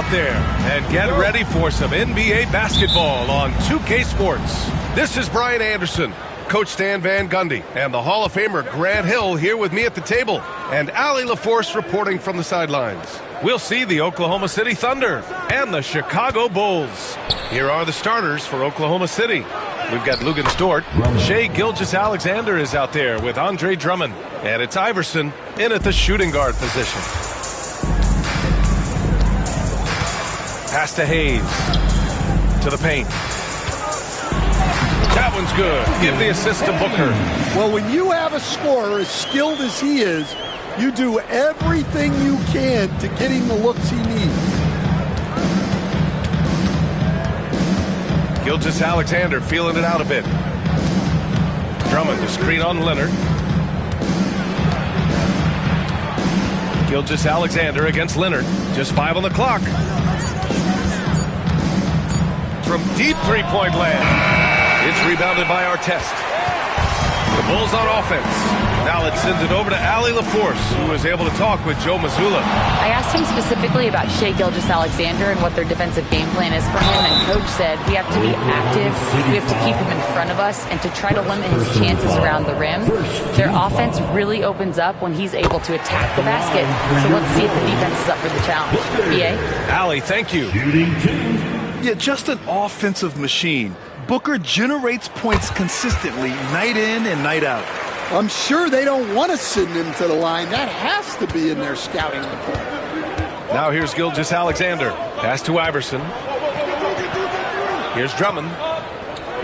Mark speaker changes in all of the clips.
Speaker 1: out there and get ready for some NBA basketball on 2K Sports. This is Brian Anderson, Coach Stan Van Gundy, and the Hall of Famer Grant Hill here with me at the table, and Allie LaForce reporting from the sidelines. We'll see the Oklahoma City Thunder and the Chicago Bulls. Here are the starters for Oklahoma City. We've got Luguentz Dort. Shai Gilgeous-Alexander is out there with Andre Drummond. And it's Iverson in at the shooting guard position. Pass to Hayes. To the paint. That one's good. Give the assist to Booker.
Speaker 2: Well, when you have a scorer as skilled as he is, you do everything you can to get him the looks he needs.
Speaker 1: Gilgeous-Alexander feeling it out a bit. Drummond to screen on Leonard. Gilgeous-Alexander against Leonard. Just 5 on the clock. From deep three-point land. It's rebounded by Artest. The Bulls on offense. Now let's send it over to Allie LaForce, who was able to talk with Joe Mazzulla.
Speaker 3: I asked him specifically about Shai Gilgeous-Alexander and what their defensive game plan is for him, and Coach said we have to be active, we have to keep him in front of us, and to try to limit his chances around the rim. Their offense really opens up when he's able to attack the basket, so let's see if the defense is up for the challenge. B.A.?
Speaker 1: Allie, thank you.
Speaker 4: Yeah, just an offensive machine. Booker generates points consistently, night in and night out.
Speaker 2: I'm sure they don't want to send him to the line. That has to be in their scouting report.
Speaker 1: Now here's Gilgeous-Alexander. Pass to Iverson. Here's Drummond.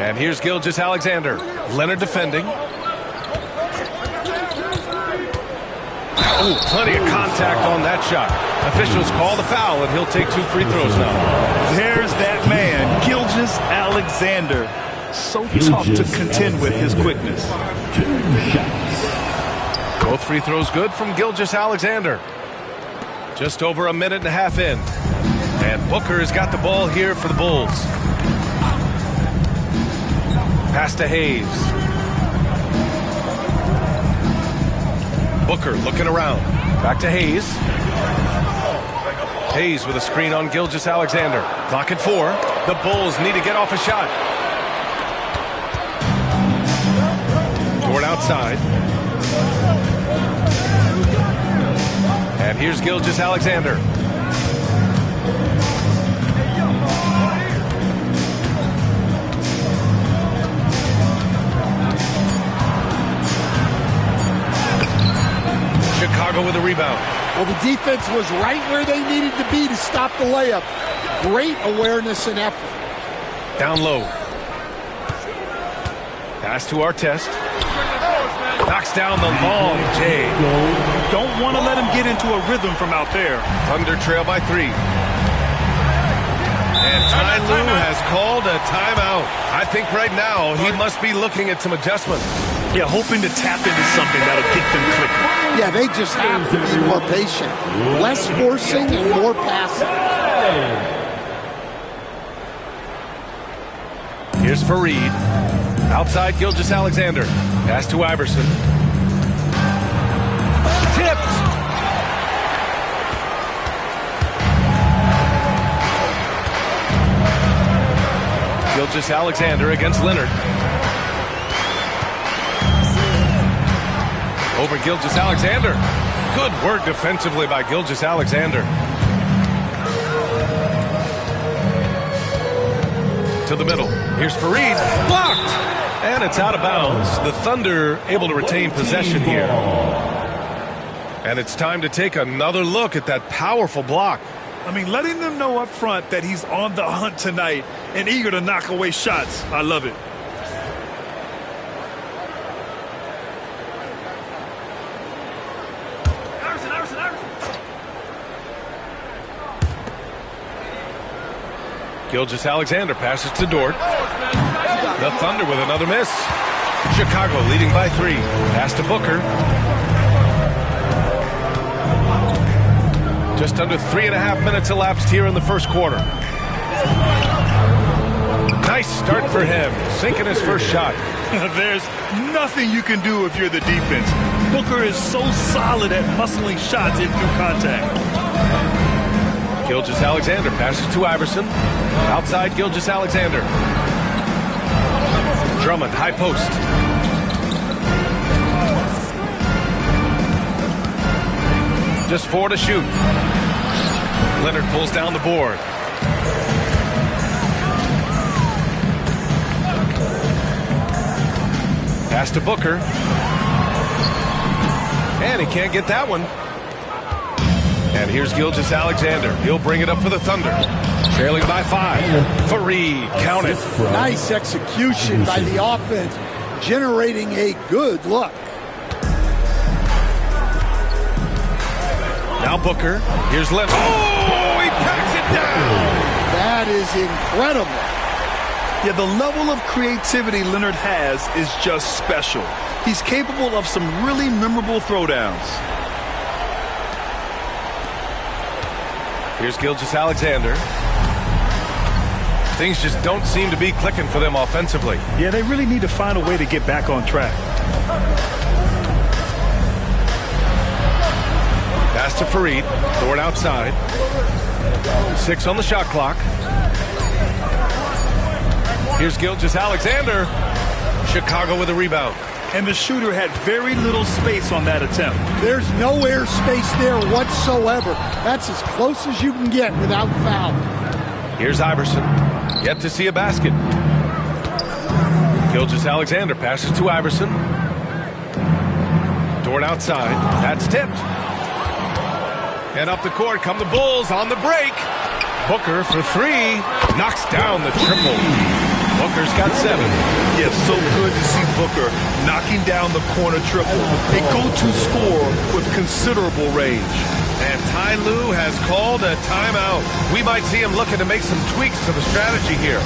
Speaker 1: And here's Gilgeous-Alexander. Leonard defending. Oh, plenty of contact on that shot. Officials call the foul, and he'll take 2 free throws now.
Speaker 4: There's that man, Gilgeous-Alexander. So tough to contend with his quickness.
Speaker 5: 2 shots.
Speaker 1: Both free throws good from Gilgeous-Alexander. Just over a minute and a half in. And Booker has got the ball here for the Bulls. Pass to Hayes. Booker looking around. Back to Hayes. Hayes with a screen on Gilgeous-Alexander. Clock at 4. The Bulls need to get off a shot. Dort outside. And here's Gilgeous-Alexander. Chicago with a rebound.
Speaker 2: Well, the defense was right where they needed to be to stop the layup. Great awareness and effort.
Speaker 1: Down low. Pass to Artest. Knocks down the long J.
Speaker 4: Don't want to let him get into a rhythm from out there.
Speaker 1: Thunder trail by 3. And Ty Lue has called a timeout. I think right now he must be looking at some adjustments.
Speaker 4: Yeah, hoping to tap into something that'll get them clicking.
Speaker 2: Yeah, they just have to be more patient. Less forcing and more passing.
Speaker 1: Here's Fareed. Outside Gilgeous-Alexander. Pass to Iverson. Tipped. Gilgeous-Alexander against Leonard. Over Gilgeous-Alexander. Good work defensively by Gilgeous-Alexander. To the middle. Here's Fareed. Blocked. And it's out of bounds. The Thunder able to retain possession here. And it's time to take another look at that powerful block.
Speaker 4: I mean, letting them know up front that he's on the hunt tonight and eager to knock away shots. I love it.
Speaker 1: Gilgeous-Alexander passes to Dort. The Thunder with another miss. Chicago leading by 3. Pass to Booker. Just under 3.5 minutes elapsed here in the first quarter. Nice start for him, sinking his first shot.
Speaker 4: There's nothing you can do if you're the defense. Booker is so solid at muscling shots in through contact.
Speaker 1: Gilgeous-Alexander passes to Iverson. Outside Gilgeous-Alexander. Drummond, high post. Just 4 to shoot. Leonard pulls down the board. Pass to Booker. And he can't get that one. And here's Gilgeous-Alexander. He'll bring it up for the Thunder. Trailing by 5. Fareed, count it.
Speaker 2: Nice execution by the offense, generating a good look.
Speaker 1: Now Booker. Here's Leonard. Oh, he packs it down.
Speaker 2: That is incredible.
Speaker 4: Yeah, the level of creativity Leonard has is just special. He's capable of some really memorable throwdowns.
Speaker 1: Here's Gilgeous-Alexander. Things just don't seem to be clicking for them offensively.
Speaker 4: Yeah, they really need to find a way to get back on track.
Speaker 1: Pass to Fareed. Throw it outside. 6 on the shot clock. Here's Gilgeous-Alexander. Chicago with a rebound.
Speaker 4: And the shooter had very little space on that attempt.
Speaker 2: There's no air space there whatsoever. That's as close as you can get without foul.
Speaker 1: Here's Iverson. Yet to see a basket. Gilgeous-Alexander passes to Iverson. Toward outside. That's tipped. And up the court come the Bulls on the break. Booker for 3. Knocks down the triple. Booker's got 7.
Speaker 4: Yeah, so good to see Booker knocking down the corner triple. A go-to score with considerable range.
Speaker 1: And Ty Lue has called a timeout. We might see him looking to make some tweaks to the strategy here.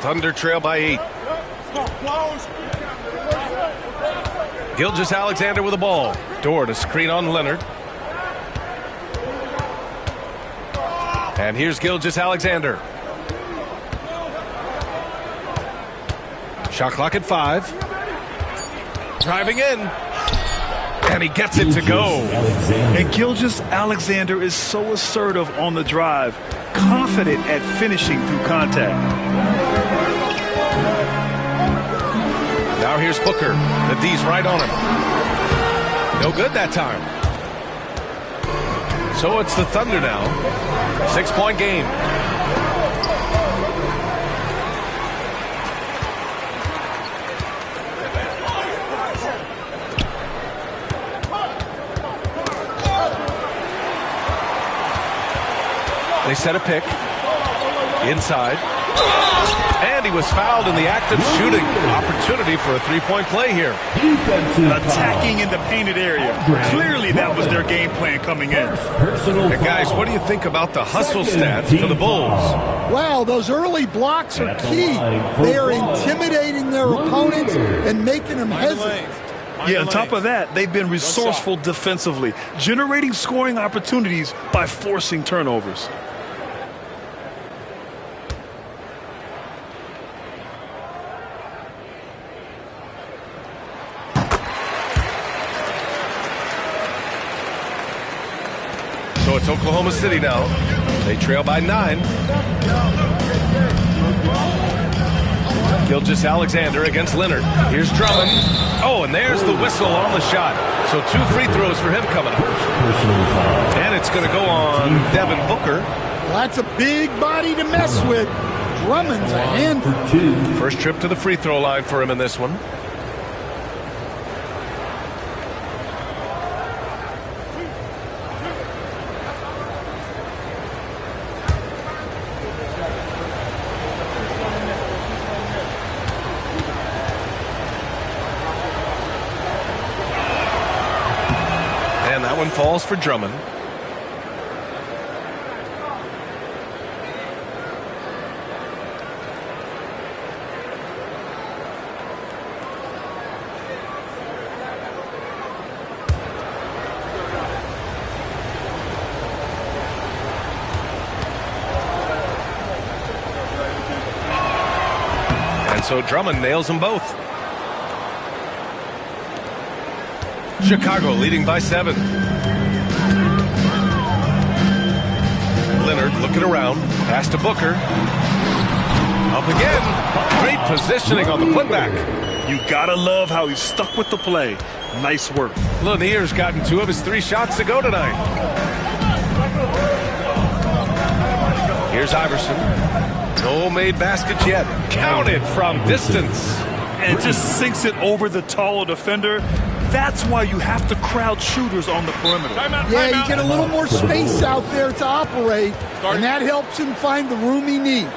Speaker 1: Thunder trail by 8. Gilgeous-Alexander with the ball. Dort to screen on Leonard. And here's Gilgeous-Alexander. Shot clock at 5. Driving in. And he gets it to go.
Speaker 4: And Gilgeous-Alexander is so assertive on the drive, confident at finishing through contact.
Speaker 1: Now here's Booker. The D's right on him. No good that time. So it's the Thunder now. 6-point game. They set a pick. Inside. And he was fouled in the act of shooting. Opportunity for a 3-point play here.
Speaker 4: Attacking in the painted area. Clearly that was their game plan coming in.
Speaker 1: And guys, what do you think about the hustle stats for the Bulls?
Speaker 2: Wow, those early blocks are key. They are intimidating their opponents and making them hesitate.
Speaker 4: Yeah, on top of that, they've been resourceful defensively, generating scoring opportunities by forcing turnovers.
Speaker 1: So it's Oklahoma City now. They trail by 9. Gilgeous-Alexander against Leonard. Here's Drummond. Oh, and there's the whistle on the shot. So 2 free throws for him coming up. And it's going to go on Devin Booker.
Speaker 2: Well, that's a big body to mess with. Drummond's a handful.
Speaker 1: First trip to the free throw line for him in this one. Falls for Drummond. And so Drummond nails them both. Chicago leading by 7. Leonard looking around. Pass to Booker. Up again. Great positioning on the putback.
Speaker 4: You gotta love how he's stuck with the play. Nice work.
Speaker 1: Lanier's gotten 2 of his 3 shots to go tonight. Here's Iverson. No made baskets yet. Counted from distance.
Speaker 4: And just sinks it over the taller defender. That's why you have to crowd shooters on the perimeter.
Speaker 2: Yeah, you get a little more space out there to operate, and that helps him find the room he needs.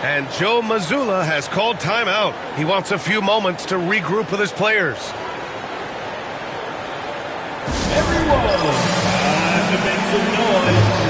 Speaker 1: And Joe Mazzulla has called timeout. He wants a few moments to regroup with his players.
Speaker 5: Everyone, time to make some noise.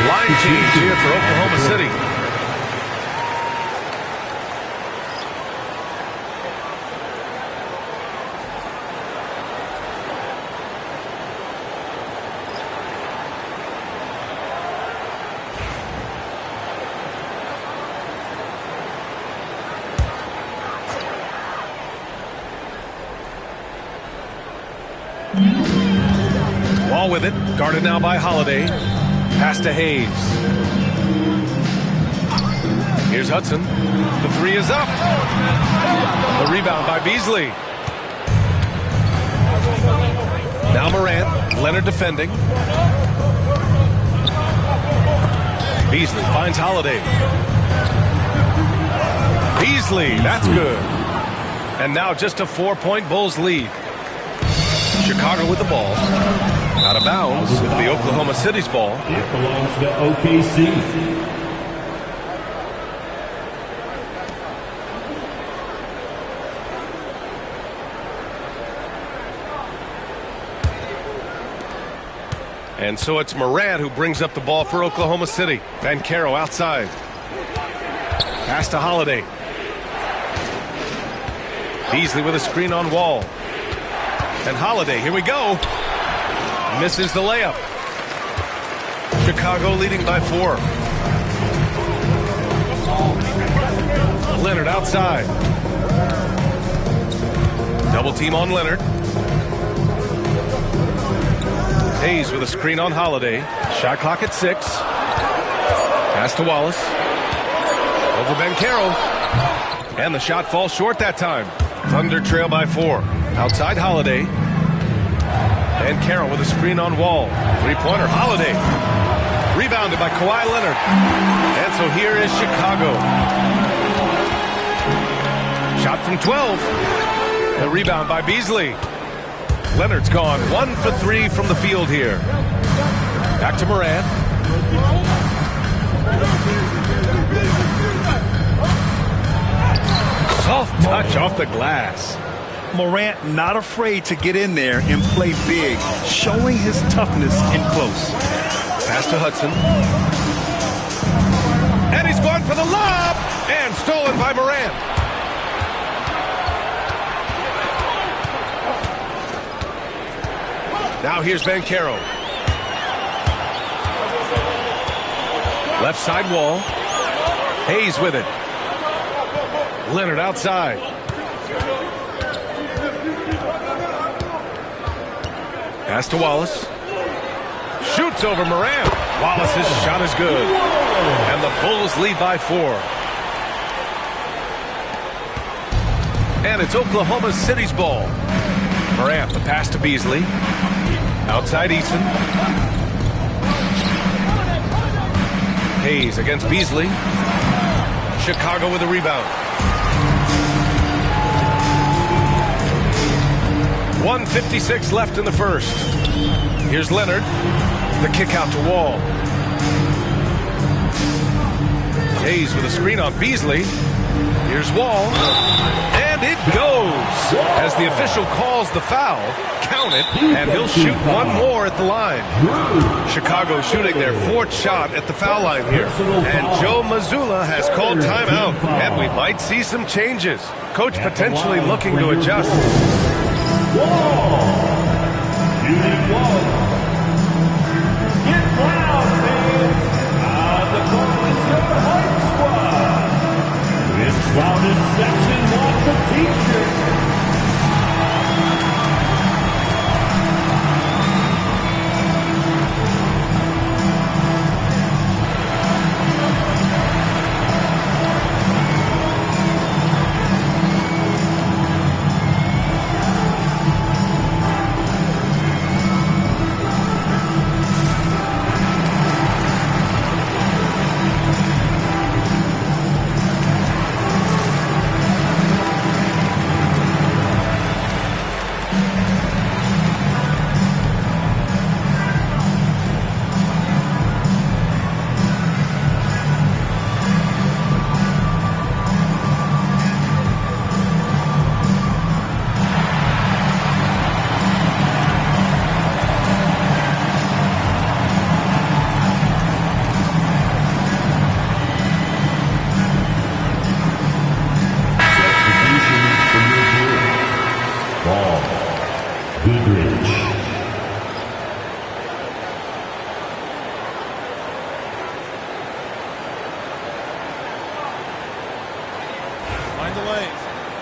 Speaker 1: Line change here for Oklahoma City. Wall with it, guarded now by Holiday. Pass to Hayes. Here's Hudson. The 3 is up. The rebound by Beasley. Now Morant. Leonard defending. Beasley finds Holiday. Beasley, that's good. And now just a 4-point Bulls lead. Chicago with the ball. Out of bounds, the Oklahoma City's ball.
Speaker 5: It belongs to OKC.
Speaker 1: And so it's Morant who brings up the ball for Oklahoma City. Banchero outside. Pass to Holiday. Beasley with a screen on Wall. And Holiday, here we go. Misses the layup. Chicago leading by 4. Leonard outside. Double team on Leonard. Hayes with a screen on Holiday. Shot clock at 6. Pass to Wallace. Over Banchero. And the shot falls short that time. Thunder trail by 4. Outside Holiday. Banchero with a screen on Wall. Three-pointer Holiday. Rebounded by Kawhi Leonard. And so here is Chicago. Shot from 12. The rebound by Beasley. Leonard's gone 1 for 3 from the field here. Back to Morant. Soft touch off the glass.
Speaker 4: Morant not afraid to get in there and play big, showing his toughness in close.
Speaker 1: Pass to Hudson. And he's going for the lob. And stolen by Morant. Now here's Banchero. Left side Wall. Hayes with it. Leonard outside. Pass to Wallace. Shoots over Morant. Wallace's shot is good. And the Bulls lead by 4. And it's Oklahoma City's ball. Morant, the pass to Beasley. Outside Eason. Hayes against Beasley. Chicago with a rebound. 1:56 left in the first. Here's Leonard. The kick out to Wall. Hayes with a screen on Beasley. Here's Wall. And it goes. As the official calls the foul, count it, and he'll shoot one more at the line. Chicago shooting their 4th shot at the foul line here. And Joe Mazzulla has called timeout, and we might see some changes. Coach potentially looking to adjust.
Speaker 5: Wall. Unit Wall. Get loud, fans. The call is your hype squad. This crowd is section wants a t-shirt.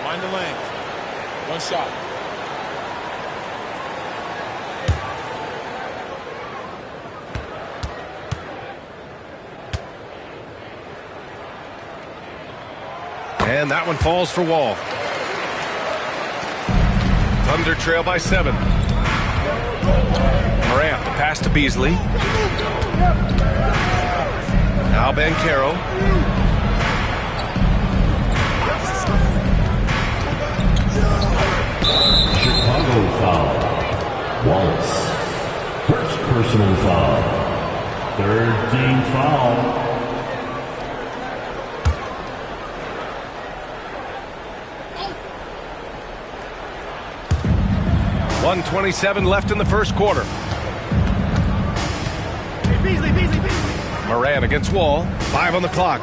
Speaker 6: Mind the lanes. One shot.
Speaker 1: And that one falls for Wall. Thunder trail by 7. Morant, the pass to Beasley. Now Banchero.
Speaker 5: Chicago foul. Wallace. First personal foul. 3rd team foul.
Speaker 1: .127 left in the first quarter.
Speaker 6: Beasley.
Speaker 1: Morant against Wall. 5 on the clock.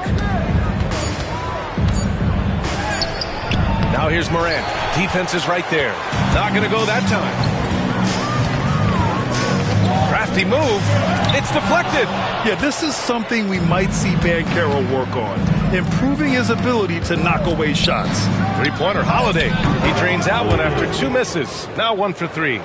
Speaker 1: Now here's Morant. Defense is right there. Not going to go that time. Lefty move. It's deflected.
Speaker 4: Yeah, this is something we might see Banchero work on, improving his ability to knock away shots.
Speaker 1: Three-pointer Holiday. He drains that one after 2 misses. Now 1 for 3.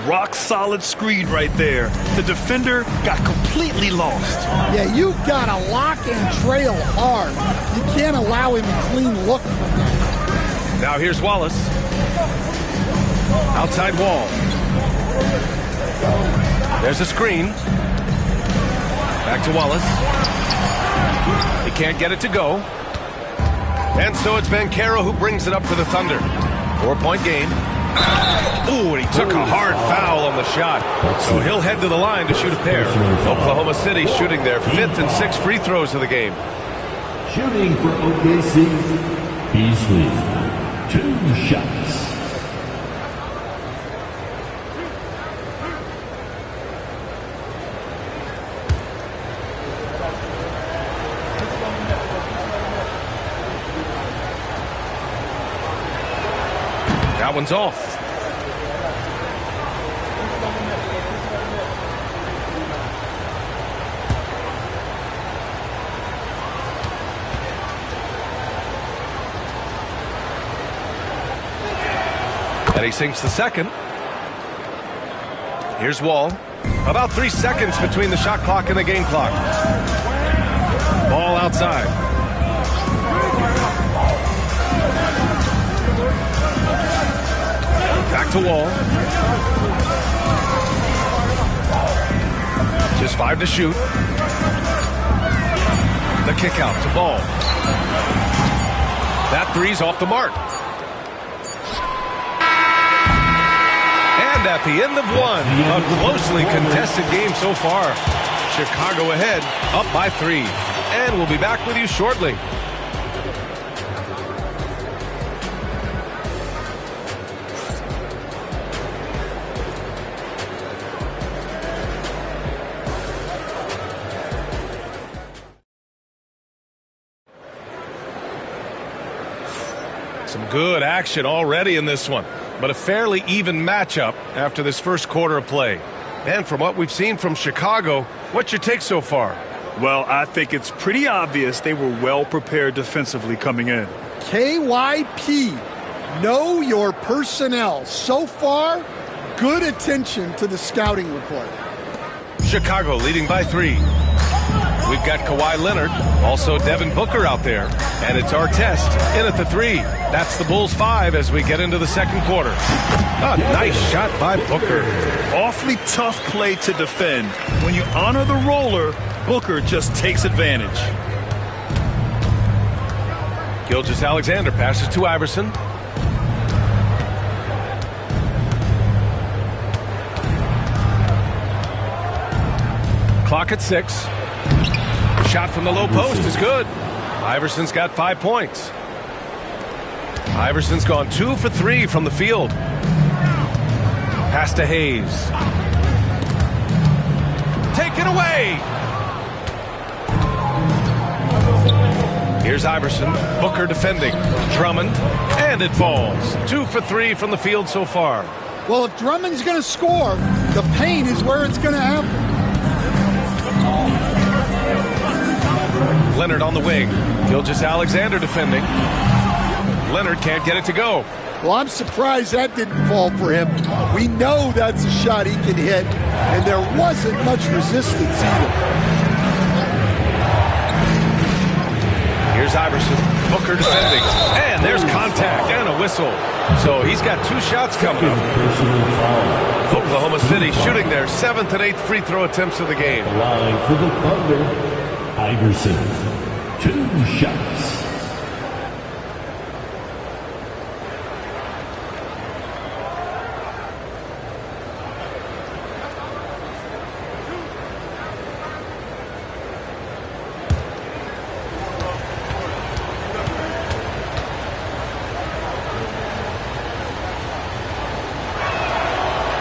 Speaker 4: Rock solid screen right there. The defender got completely lost.
Speaker 2: Yeah, you've got to lock and trail hard. You can't allow him a clean look from that.
Speaker 1: Now here's Wallace. Outside wall. There's a screen. Back to Wallace. He can't get it to go. And so it's Banchero who brings it up for the Thunder. 4-point game. Ooh, and he took a hard foul on the shot. So he'll head to the line to shoot a pair. Oklahoma City shooting their 5th and 6th free throws of the game.
Speaker 5: Shooting for OKC, Beasley. 2 shots.
Speaker 1: That one's off. And he sinks the second. Here's Wall. About 3 seconds between the shot clock and the game clock. Ball outside. Back to Wall. Just 5 to shoot. The kick out to Ball. That three's off the mark. And at the end of one, a closely contested game so far. Chicago ahead, up by 3. And we'll be back with you shortly. Some good action already in this one, but a fairly even matchup after this first quarter of play. And from what we've seen from Chicago, what's your take so far?
Speaker 4: Well, I think it's pretty obvious they were well prepared defensively coming in.
Speaker 2: KYP, know your personnel. So far, good attention to the scouting report.
Speaker 1: Chicago leading by 3. We've got Kawhi Leonard, also Devin Booker out there, and it's our test in at the 3. That's the Bulls 5 as we get into the second quarter. A nice shot by Booker.
Speaker 4: Awfully tough play to defend. When you honor the roller, Booker just takes advantage.
Speaker 1: Gilgeous-Alexander passes to Iverson. Clock at 6. Shot from the low post is good. Iverson's got 5 points. Iverson's gone 2 for 3 from the field. Pass to Hayes. Taken away. Here's Iverson. Booker defending. Drummond. And it falls. 2 for 3 from the field so far.
Speaker 2: Well, if Drummond's going to score, the paint is where it's going to happen.
Speaker 1: Leonard on the wing. Gilgeous-Alexander defending. Leonard can't get it to go.
Speaker 2: Well, I'm surprised that didn't fall for him. We know that's a shot he can hit, and there wasn't much resistance either.
Speaker 1: Here's Iverson. Booker defending. And there's contact and a whistle. So he's got 2 shots coming up. Oklahoma City shooting their 7th and 8th free throw attempts of the game.
Speaker 5: Line for the Thunder. Iverson, 2 shots.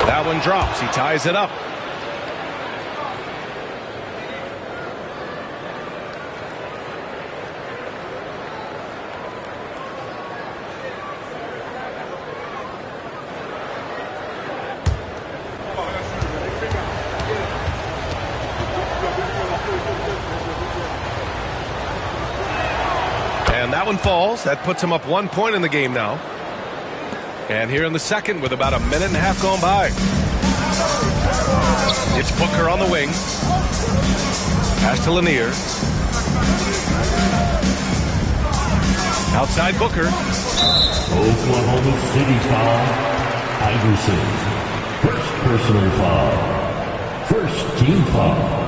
Speaker 1: That one drops. He ties it up. That one falls. That puts him up 1 point in the game now. And here in the second with about a minute and a half gone by. It's Booker on the wing. Pass to Lanier. Outside Booker.
Speaker 5: Oklahoma City foul. Iverson. First personal foul. First team foul.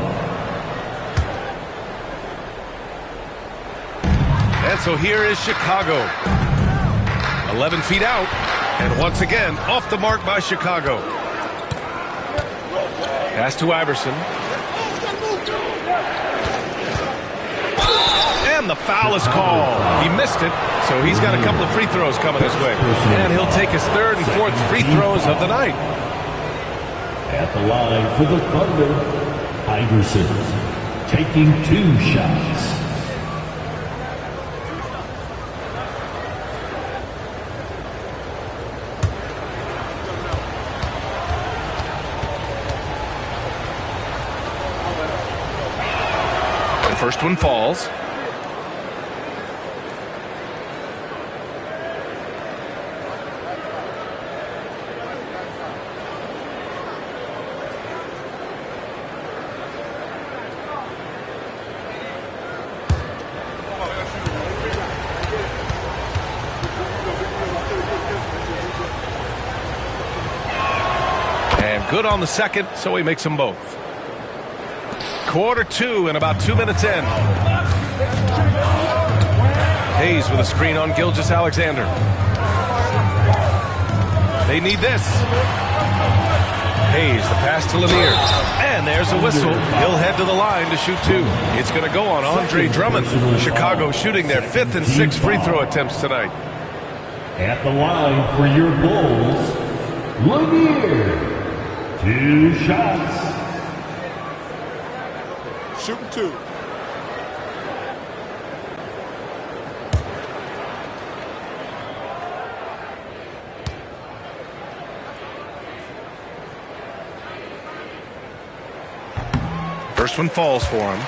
Speaker 1: And so here is Chicago. 11 feet out. And once again, off the mark by Chicago. Pass to Iverson. And the foul is called. He missed it, so he's got a couple of free throws coming his way. And he'll take his third and fourth free throws of the night.
Speaker 5: At the line for the Thunder, Iverson taking 2 shots.
Speaker 1: First one falls. And good on the second, so he makes them both. Quarter 2 and about 2 minutes in. Hayes with a screen on Gilgeous-Alexander. They need this. Hayes, the pass to Lanier. And there's a whistle. He'll head to the line to shoot 2. It's going to go on Andre Drummond. Chicago shooting their 5th and 6th free throw attempts tonight.
Speaker 5: At the line for your Bulls, Lanier. 2 shots.
Speaker 6: Shooting 2.
Speaker 1: First one falls for him.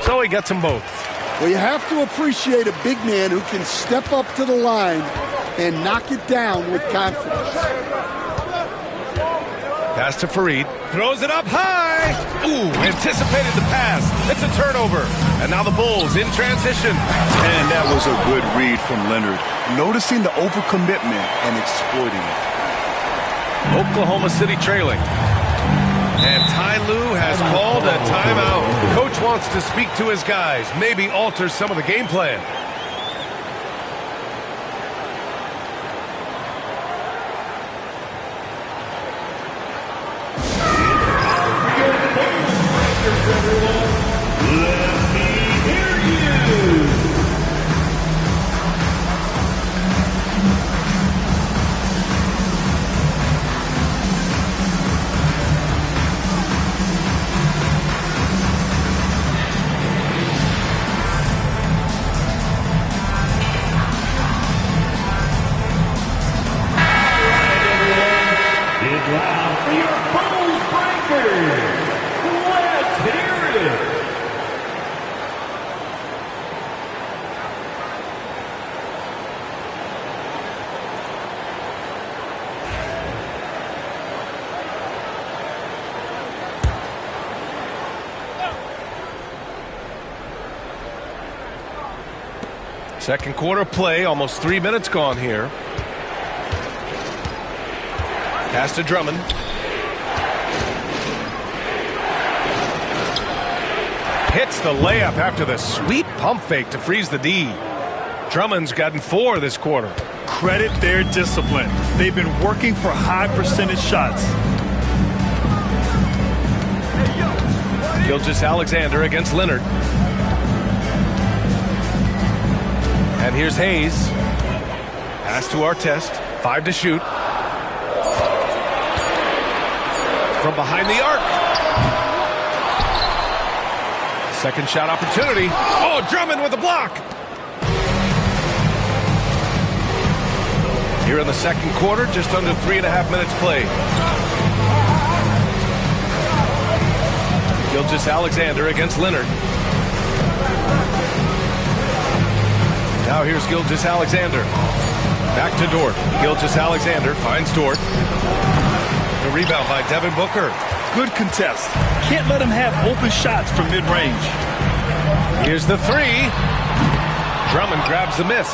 Speaker 1: So he gets them both.
Speaker 2: Well, you have to appreciate a big man who can step up to the line and knock it down with confidence.
Speaker 1: Pass to Fareed. Throws it up high. Ooh, anticipated the pass. It's a turnover. And now the Bulls in transition.
Speaker 4: And that was a good read from Leonard. Noticing the overcommitment and exploiting it.
Speaker 1: Oklahoma City trailing. And Ty Lue has called a timeout. Coach wants to speak to his guys, maybe alter some of the game plan.
Speaker 5: Let me hear you. For your Bulls breakers, let's hear it.
Speaker 1: Second quarter play, almost 3 minutes gone here. Pass to Drummond. Hits the layup after the sweet pump fake to freeze the D. Drummond's gotten 4 this quarter.
Speaker 4: Credit their discipline. They've been working for high percentage shots.
Speaker 1: Gilgeous-Alexander against Leonard. And here's Hayes. Pass to Artest. 5 to shoot. from behind the arc. Second shot opportunity. Oh, Drummond with a block. Here in the second quarter, just under 3.5 minutes played. Gilgeous-Alexander against Leonard. Now here's Gilgeous-Alexander. Back to Dort. Gilgeous-Alexander finds Dort. The rebound by Devin Booker.
Speaker 4: Good contest. Can't let him have open shots from mid-range.
Speaker 1: Here's the three. Drummond grabs the miss.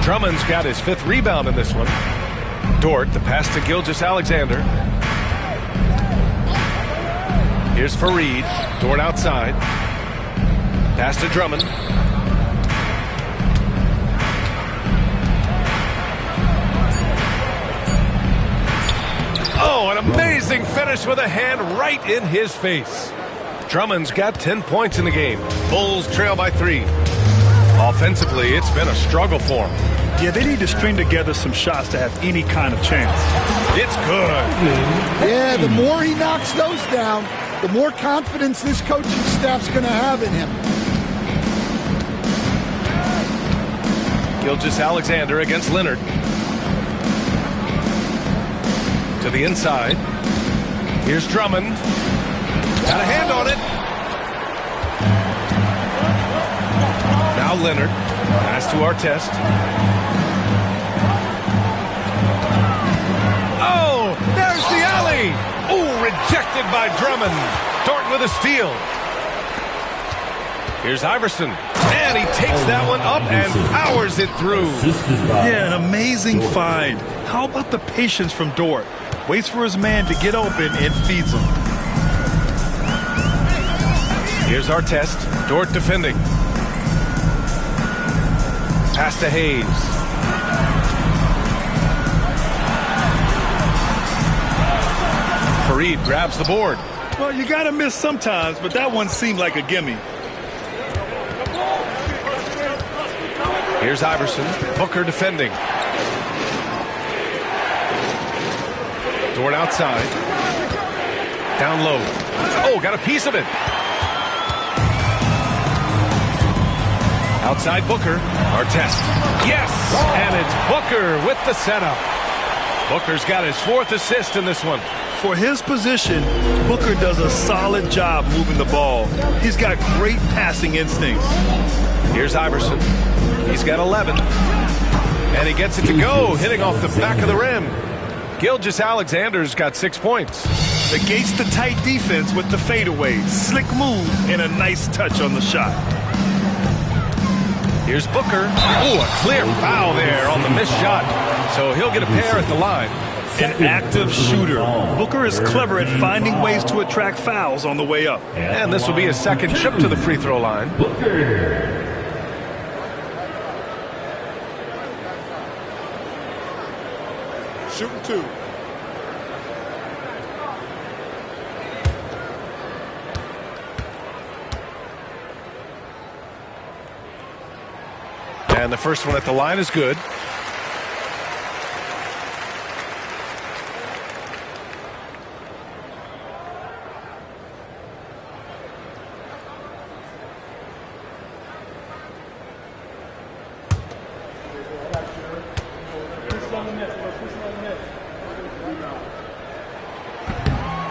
Speaker 1: Drummond's got his 5th rebound in this one. Dort, the pass to Gilgeous-Alexander. Here's Fareed. Dort outside. Pass to Drummond. Oh, an amazing finish with a hand right in his face. Drummond's got 10 points in the game. Bulls trail by 3. Offensively, it's been a struggle for him.
Speaker 4: Yeah, they need to string together some shots to have any kind of chance.
Speaker 1: It's good.
Speaker 2: Yeah, the more he knocks those down, the more confidence this coaching staff's going to have in him.
Speaker 1: Gilgeous-Alexander against Leonard. To the inside. Here's Drummond. Got a hand on it. Now Leonard. Pass to Artest. Oh, there's the alley. Oh, rejected by Drummond. Dort with a steal. Here's Iverson. And he takes that one up and powers it through.
Speaker 4: Yeah, an amazing find. How about the patience from Dort? Waits for his man to get open and feeds him.
Speaker 1: Here's Artest. Dort defending. Pass to Hayes. Fareed grabs the board.
Speaker 4: Well, you got to miss sometimes, but that one seemed like a gimme.
Speaker 1: Here's Iverson. Booker defending. Dort outside. Down low. Oh, got a piece of it. Outside Booker. Artest. Yes! And it's Booker with the setup. Booker's got his 4th assist in this one.
Speaker 4: For his position, Booker does a solid job moving the ball. He's got great passing instincts.
Speaker 1: Here's Iverson. He's got 11. And he gets it to go, hitting off the back of the rim. Gilgeous-Alexander's got 6 points.
Speaker 4: Negates the tight defense with the fadeaway. Slick move and a nice touch on the shot.
Speaker 1: Here's Booker. Oh, a clear foul there on the missed shot. So he'll get a pair at the line.
Speaker 4: An active shooter. Booker is clever at finding ways to attract fouls on the way up.
Speaker 1: And this will be his 2nd trip to the free throw line.
Speaker 6: Shooting 2.
Speaker 1: And the first one at the line is good.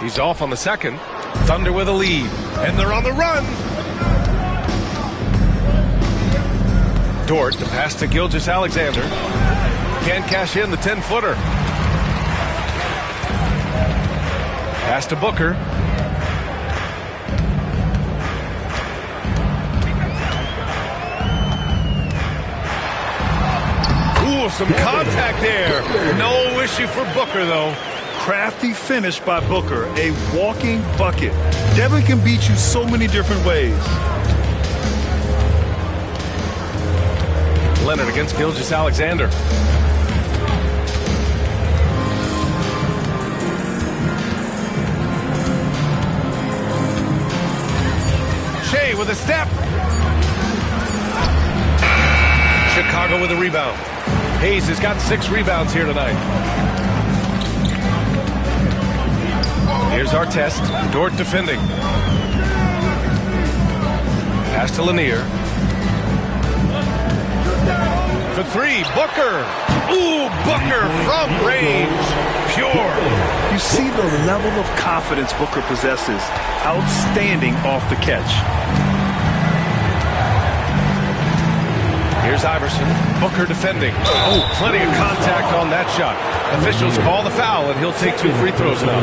Speaker 1: He's off on the second. Thunder with a lead. And they're on the run. Dort, the pass to Gilgeous-Alexander. Can't cash in the 10-footer. Pass to Booker. Ooh, some contact there. No issue for Booker, though.
Speaker 4: Crafty finish by Booker, a walking bucket. Devin can beat you so many different ways.
Speaker 1: Leonard against Gilgeous-Alexander. Shea with a step. Chicago with a rebound. Hayes has got 6 rebounds here tonight. Here's our test. Dort defending. Pass to Lanier. For three, Booker. Ooh, Booker from range. Pure.
Speaker 4: You see the level of confidence Booker possesses. Outstanding off the catch.
Speaker 1: Here's Iverson. Booker defending. Oh, plenty of contact on that shot. Officials call the foul, and he'll take 2 free throws now.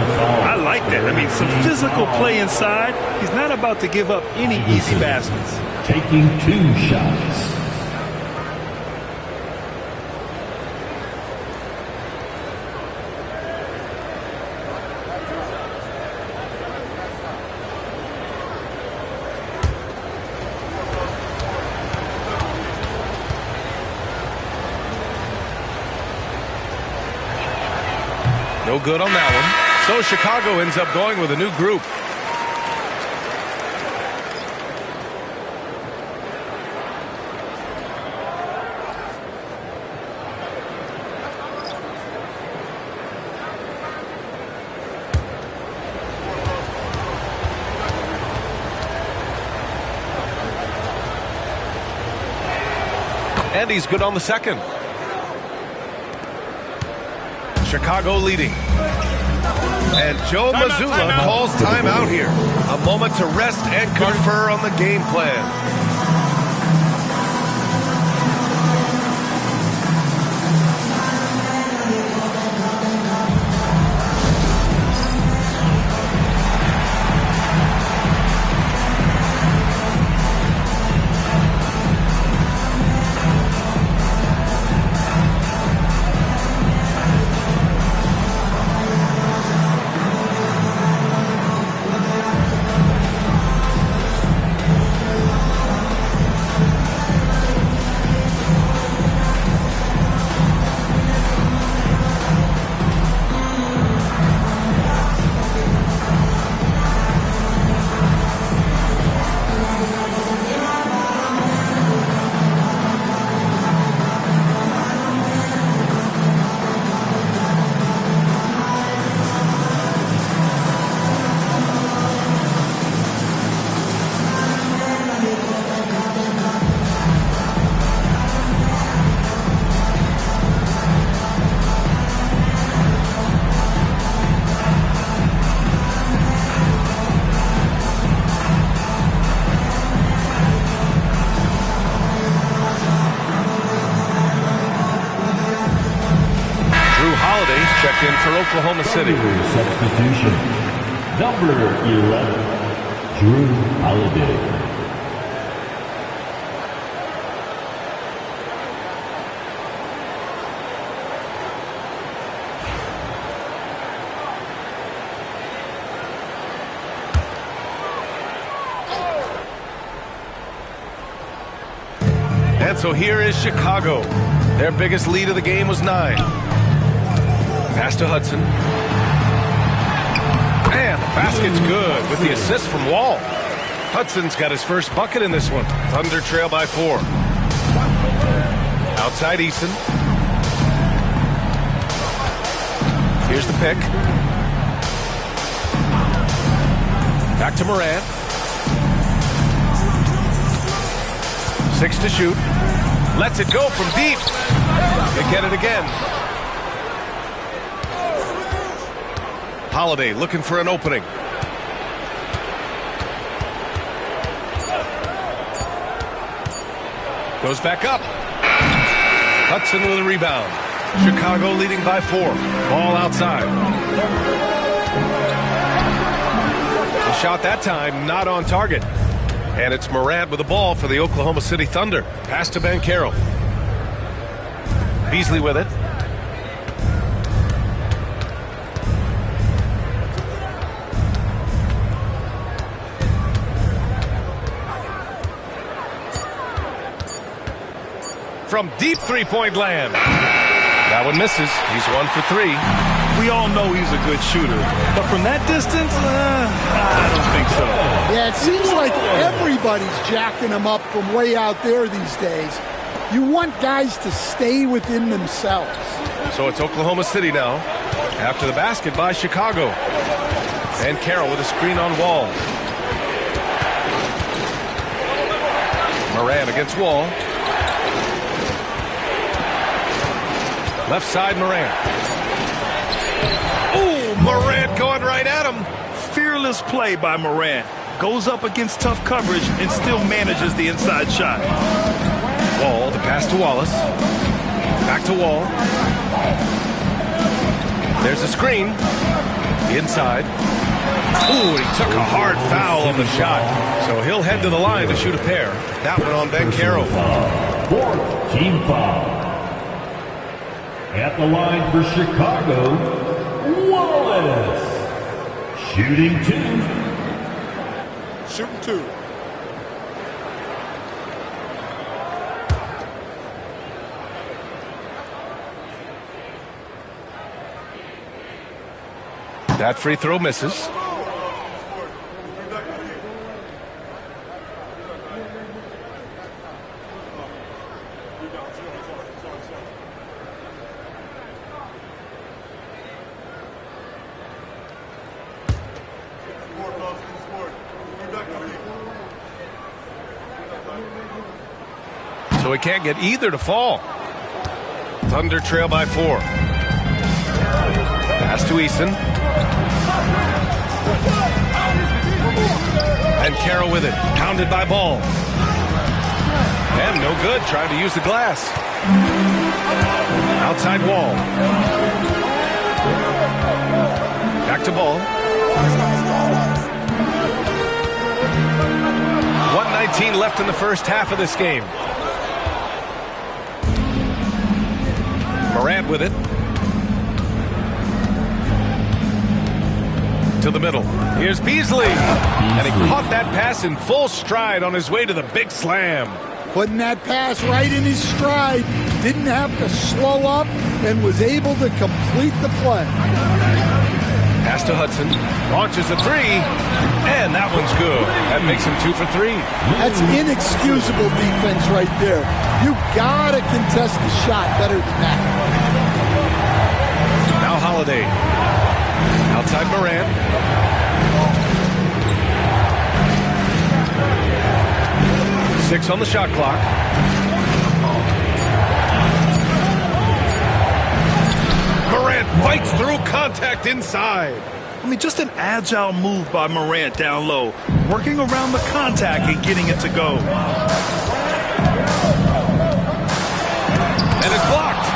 Speaker 4: I like that. I mean, some physical play inside. He's not about to give up any easy baskets.
Speaker 5: Taking 2 shots.
Speaker 1: No good on that one. So Chicago ends up going with a new group. And he's good on the second. Chicago leading. And Joe Mazzulla calls timeout here. A moment to rest and confer on the game plan. Checked in for Oklahoma City.
Speaker 5: Substitution. Number 11, Drew Holiday.
Speaker 1: And so here is Chicago. Their biggest lead of the game was 9. Pass to Hudson. And the basket's good with the assist from Wall. Hudson's got his first bucket in this one. Thunder trail by 4. Outside Eason. Here's the pick. Back to Morant. 6 to shoot. Lets it go from deep. They get it again. Holiday looking for an opening. Goes back up. Hudson with a rebound. Chicago leading by 4. Ball outside. The shot that time not on target. And it's Morant with the ball for the Oklahoma City Thunder. Pass to Banchero. Beasley with it. From deep three-point land. That one misses. He's 1 for 3.
Speaker 4: We all know he's a good shooter, but from that distance, I don't think so.
Speaker 2: Yeah, it seems like everybody's jacking him up from way out there these days. You want guys to stay within themselves.
Speaker 1: So it's Oklahoma City now, after the basket by Chicago. And Carroll with a screen on Wall. Moran against Wall. Left side, Moran. Ooh, Moran going right at him.
Speaker 4: Fearless play by Moran. Goes up against tough coverage and still manages the inside shot.
Speaker 1: Wall, the pass to Wallace. Back to Wall. There's a screen. Inside. Ooh, he took a hard foul on the shot. So he'll head to the line to shoot a pair. That one on Ben Carroll.
Speaker 5: Fourth team foul. At the line for Chicago, Wallace. Shooting 2.
Speaker 6: Shooting 2.
Speaker 1: That free throw misses. So he can't get either to fall. Thunder trail by 4. Pass to Eason. And Carroll with it. Pounded by Ball. And no good. Trying to use the glass. Outside Wall. Back to Ball. 1:19 left in the first half of this game. Morant with it. To the middle. Here's Beasley. And he caught that pass in full stride on his way to the big slam.
Speaker 2: Putting that pass right in his stride. Didn't have to slow up and was able to complete the play.
Speaker 1: Pass to Hudson. Launches a 3. And that one's good. That makes him 2 for 3.
Speaker 2: That's inexcusable defense right there. You gotta contest the shot better than that.
Speaker 1: Now Holiday. Outside Moran. Six on the shot clock. Morant fights through contact inside.
Speaker 4: I mean, just an agile move by Morant down low, working around the contact and getting it to go.
Speaker 1: And it's blocked.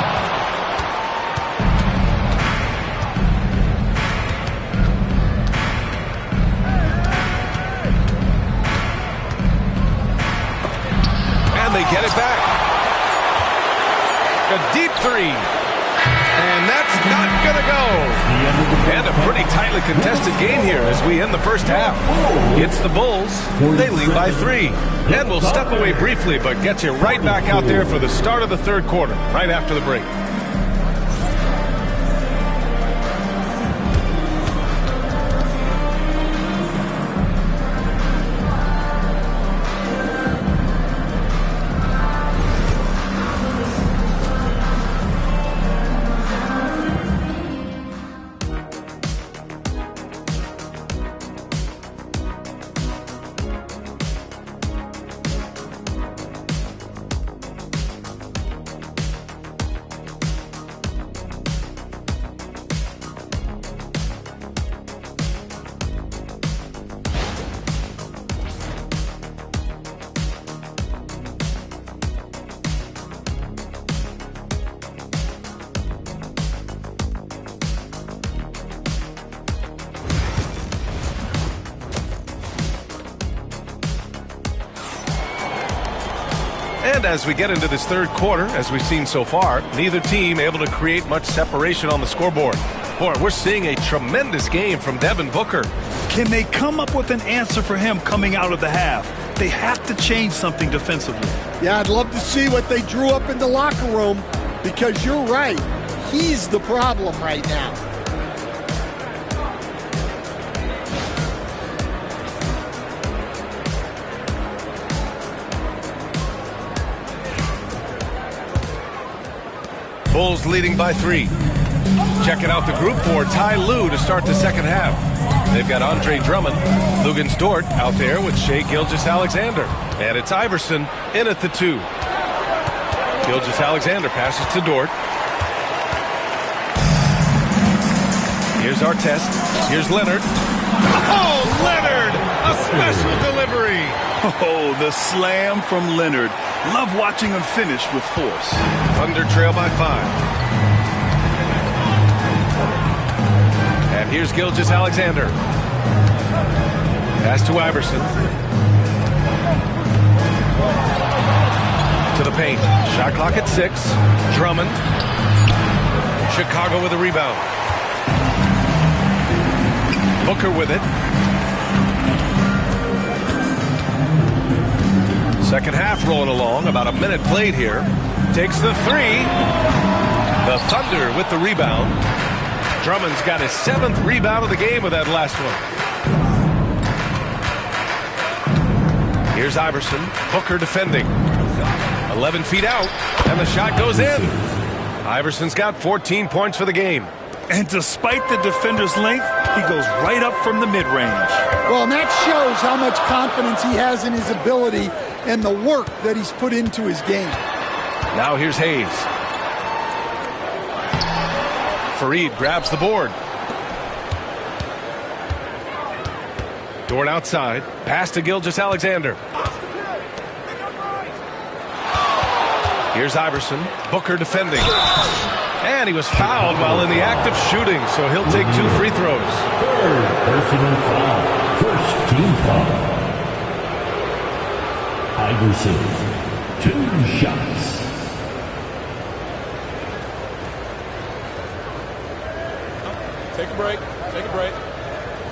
Speaker 1: And they get it back. A deep 3. And that's not going to go. And a pretty tightly contested game here as we end the first half. It's the Bulls. They lead by 3. And we'll step away briefly, but get you right back out there for the start of the third quarter, right after the break. And as we get into this third quarter, as we've seen so far, neither team able to create much separation on the scoreboard. Boy, we're seeing a tremendous game from Devin Booker.
Speaker 4: Can they come up with an answer for him coming out of the half? They have to change something defensively.
Speaker 2: Yeah, I'd love to see what they drew up in the locker room, because you're right. He's the problem right now.
Speaker 1: Bulls leading by 3. Checking out the group for Ty Lue to start the second half. They've got Andre Drummond, Lugans Dort out there with Shai Gilgeous-Alexander. And it's Iverson in at the 2. Gilgeous-Alexander passes to Dort. Here's Artest. Here's Leonard. Oh, Leonard! A special delivery!
Speaker 4: Oh, the slam from Leonard. Love watching him finish with force.
Speaker 1: Thunder trail by 5. And here's Gilgeous-Alexander. Pass to Iverson. To the paint. Shot clock at 6. Drummond. Chicago with a rebound. Booker with it. Second half rolling along. About a minute played here. Takes the 3. The Thunder with the rebound. Drummond's got his 7th rebound of the game with that last one. Here's Iverson. Booker defending. 11 feet out. And the shot goes in. Iverson's got 14 points for the game.
Speaker 4: And despite the defender's length, he goes right up from the mid-range.
Speaker 2: Well, and that shows how much confidence he has in his ability and the work that he's put into his game.
Speaker 1: Now here's Hayes. Fareed grabs the board. Dort outside. Pass to Gilgeous-Alexander. Here's Iverson. Booker defending. And he was fouled while in the act of shooting, so he'll take 2 free throws.
Speaker 5: Third personal foul. First team foul. Iverson, 2 shots.
Speaker 6: Take a break. Take a break.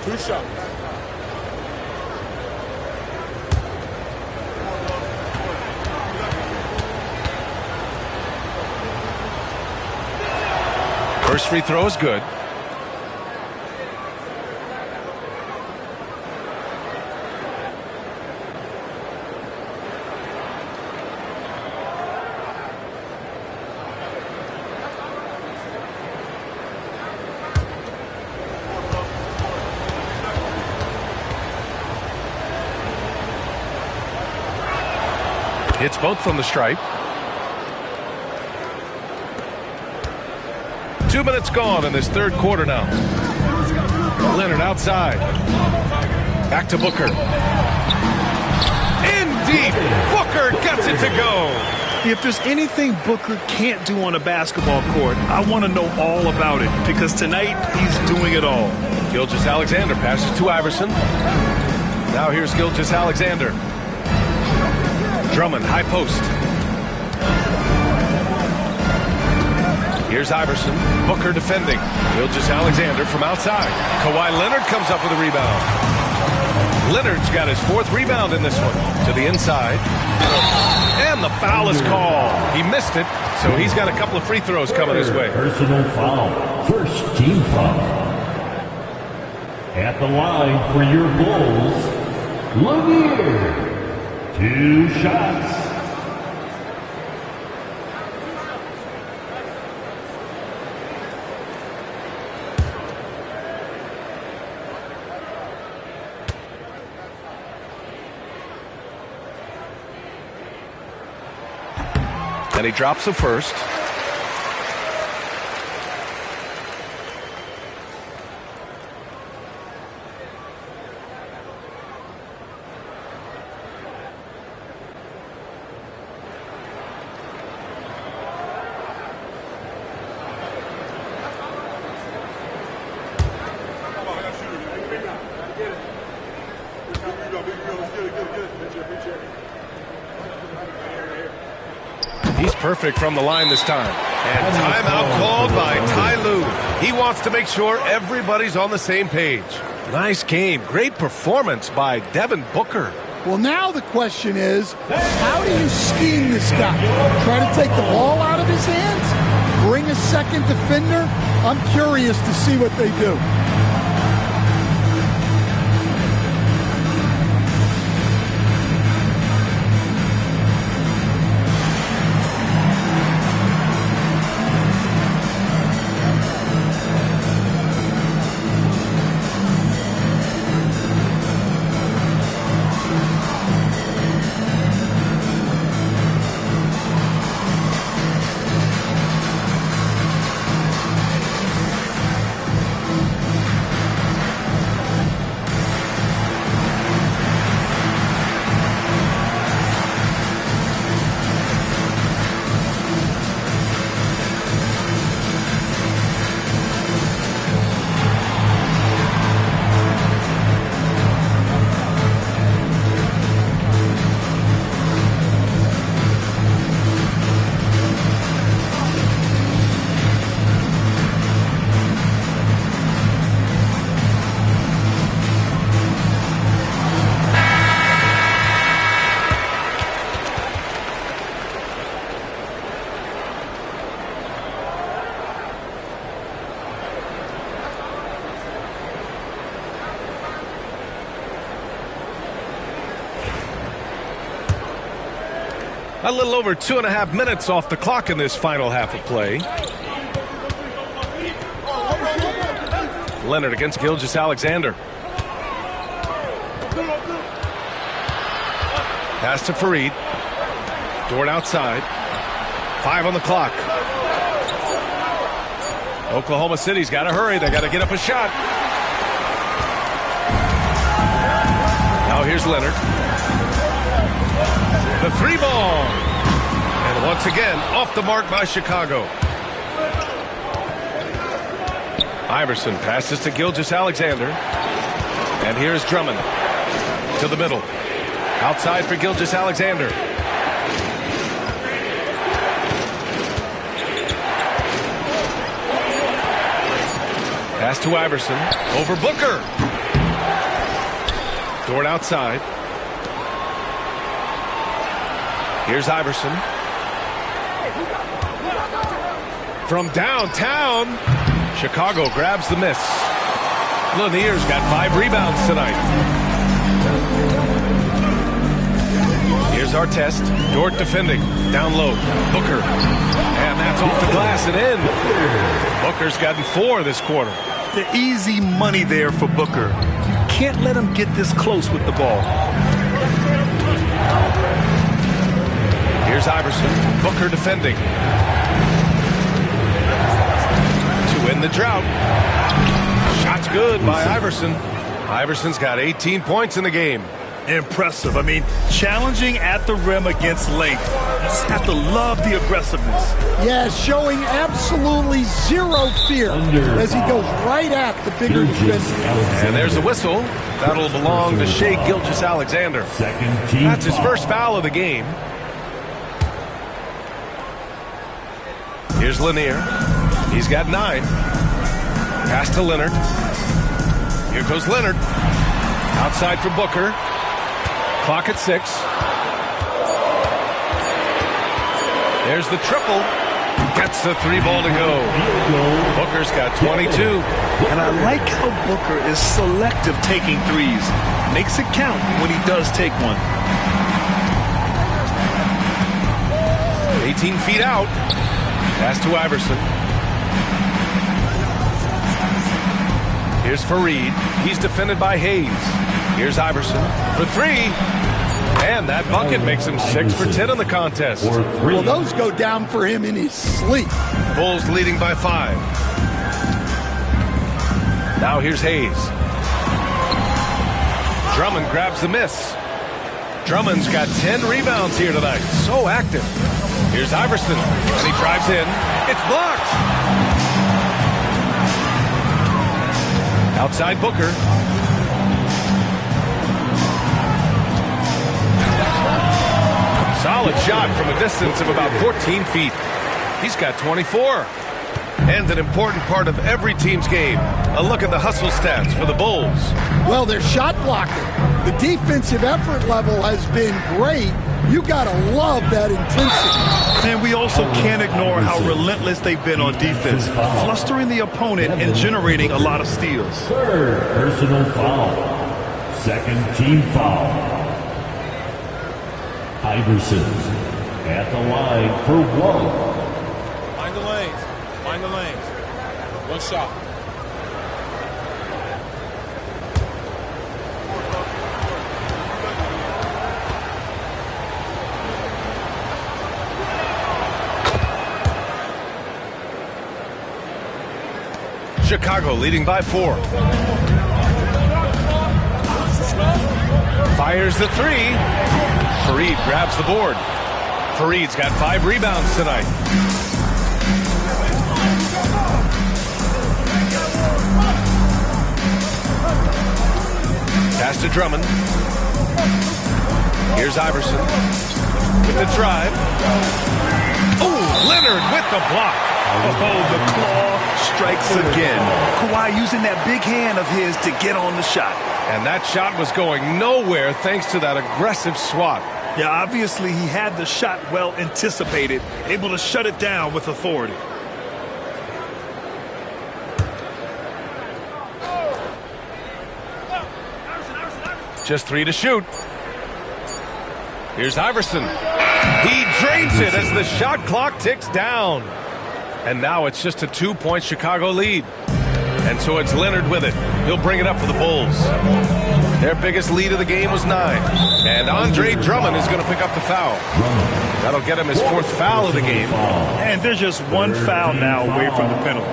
Speaker 6: 2 shots.
Speaker 1: First free throw is good. Hits both from the stripe. 2 minutes gone in this third quarter now. Leonard outside. Back to Booker. In deep. Booker gets it to go.
Speaker 4: If there's anything Booker can't do on a basketball court, I want to know all about it, because tonight he's doing it all.
Speaker 1: Gilgeous-Alexander passes to Iverson. Now here's Gilgeous-Alexander. Drummond, high post. Here's Iverson. Booker defending. Gilgeous-Alexander from outside. Kawhi Leonard comes up with a rebound. Leonard's got his 4th rebound in this one. To the inside. And the foul is called. He missed it, so he's got a couple of free throws coming his way.
Speaker 5: Personal foul. First team foul. At the line for your Bulls, Lanier. 2 shots.
Speaker 1: And he drops the first. He's perfect from the line this time. And timeout called by Ty Lue. He wants to make sure everybody's on the same page. Nice game. Great performance by Devin Booker.
Speaker 2: Well, now the question is, how do you scheme this guy? Try to take the ball out of his hands? Bring a second defender? I'm curious to see what they do.
Speaker 1: A little over 2.5 minutes off the clock in this final half of play. Leonard against Gilgeous-Alexander. Pass to Fareed. Dort outside. 5 on the clock. Oklahoma City's got to hurry. They got to get up a shot. Now here's Leonard. The 3 ball. And once again, off the mark by Chicago. Iverson passes to Gilgeous-Alexander. And here's Drummond. To the middle. Outside for Gilgeous-Alexander. Pass to Iverson. Over Booker. Dort outside. Here's Iverson. From downtown. Chicago grabs the miss. Lanier's got 5 rebounds tonight. Here's Artest. Dort defending. Down low. Booker. And that's off the glass and in. Booker's gotten 4 this quarter.
Speaker 4: The easy money there for Booker. Can't let him get this close with the ball.
Speaker 1: Here's Iverson. Booker defending. To win the drought. Shot's good by Iverson. Iverson's got 18 points in the game.
Speaker 4: Impressive. I mean, challenging at the rim against length. You just have to love the aggressiveness.
Speaker 2: Yeah, showing absolutely zero fear as he goes right at the bigger defender.
Speaker 1: And there's a whistle. That'll belong to Shai Gilgeous-Alexander. That's his first foul of the game. Here's Lanier. He's got 9. Pass to Leonard. Here goes Leonard. Outside for Booker. Clock at 6. There's the triple. Gets the 3 ball to go. Booker's got 22.
Speaker 4: And I like how Booker is selective taking threes. Makes it count when he does take one.
Speaker 1: 18 feet out. Pass to Iverson. Here's Fareed. He's defended by Hayes. Here's Iverson for 3. And that bucket makes him 6 for 10 in the contest.
Speaker 2: Well, those go down for him in his sleep.
Speaker 1: Bulls leading by 5. Now here's Hayes. Drummond grabs the miss. Drummond's got 10 rebounds here tonight. So active. Here's Iverson. And he drives in. It's blocked. Outside Booker. Solid shot from a distance of about 14 feet. He's got 24. And an important part of every team's game. A look at the hustle stats for the Bulls.
Speaker 2: Well, they're shot blocking. The defensive effort level has been great. You got to love that intensity.
Speaker 4: And we also can't ignore how relentless they've been on defense, flustering the opponent and generating a lot of steals.
Speaker 5: Third personal foul. Second team foul. Iverson at the line for 1.
Speaker 6: Find the lanes. Find the lanes. 1 shot.
Speaker 1: Chicago leading by 4. Fires the 3. Fareed grabs the board. Fareed's got 5 rebounds tonight. Pass to Drummond. Here's Iverson with the drive. Oh, Leonard with the block.
Speaker 4: Oh, the claw strikes again. Kawhi using that big hand of his to get on the shot.
Speaker 1: And that shot was going nowhere thanks to that aggressive swat.
Speaker 4: Yeah, obviously he had the shot well anticipated, able to shut it down with authority.
Speaker 1: Just 3 to shoot. Here's Iverson. He drains it as the shot clock ticks down. And now it's just a 2-point Chicago lead. And so it's Leonard with it. He'll bring it up for the Bulls. Their biggest lead of the game was 9. And Andre Drummond is going to pick up the foul. That'll get him his 4th foul of the game.
Speaker 4: And there's just one foul now away from the penalty.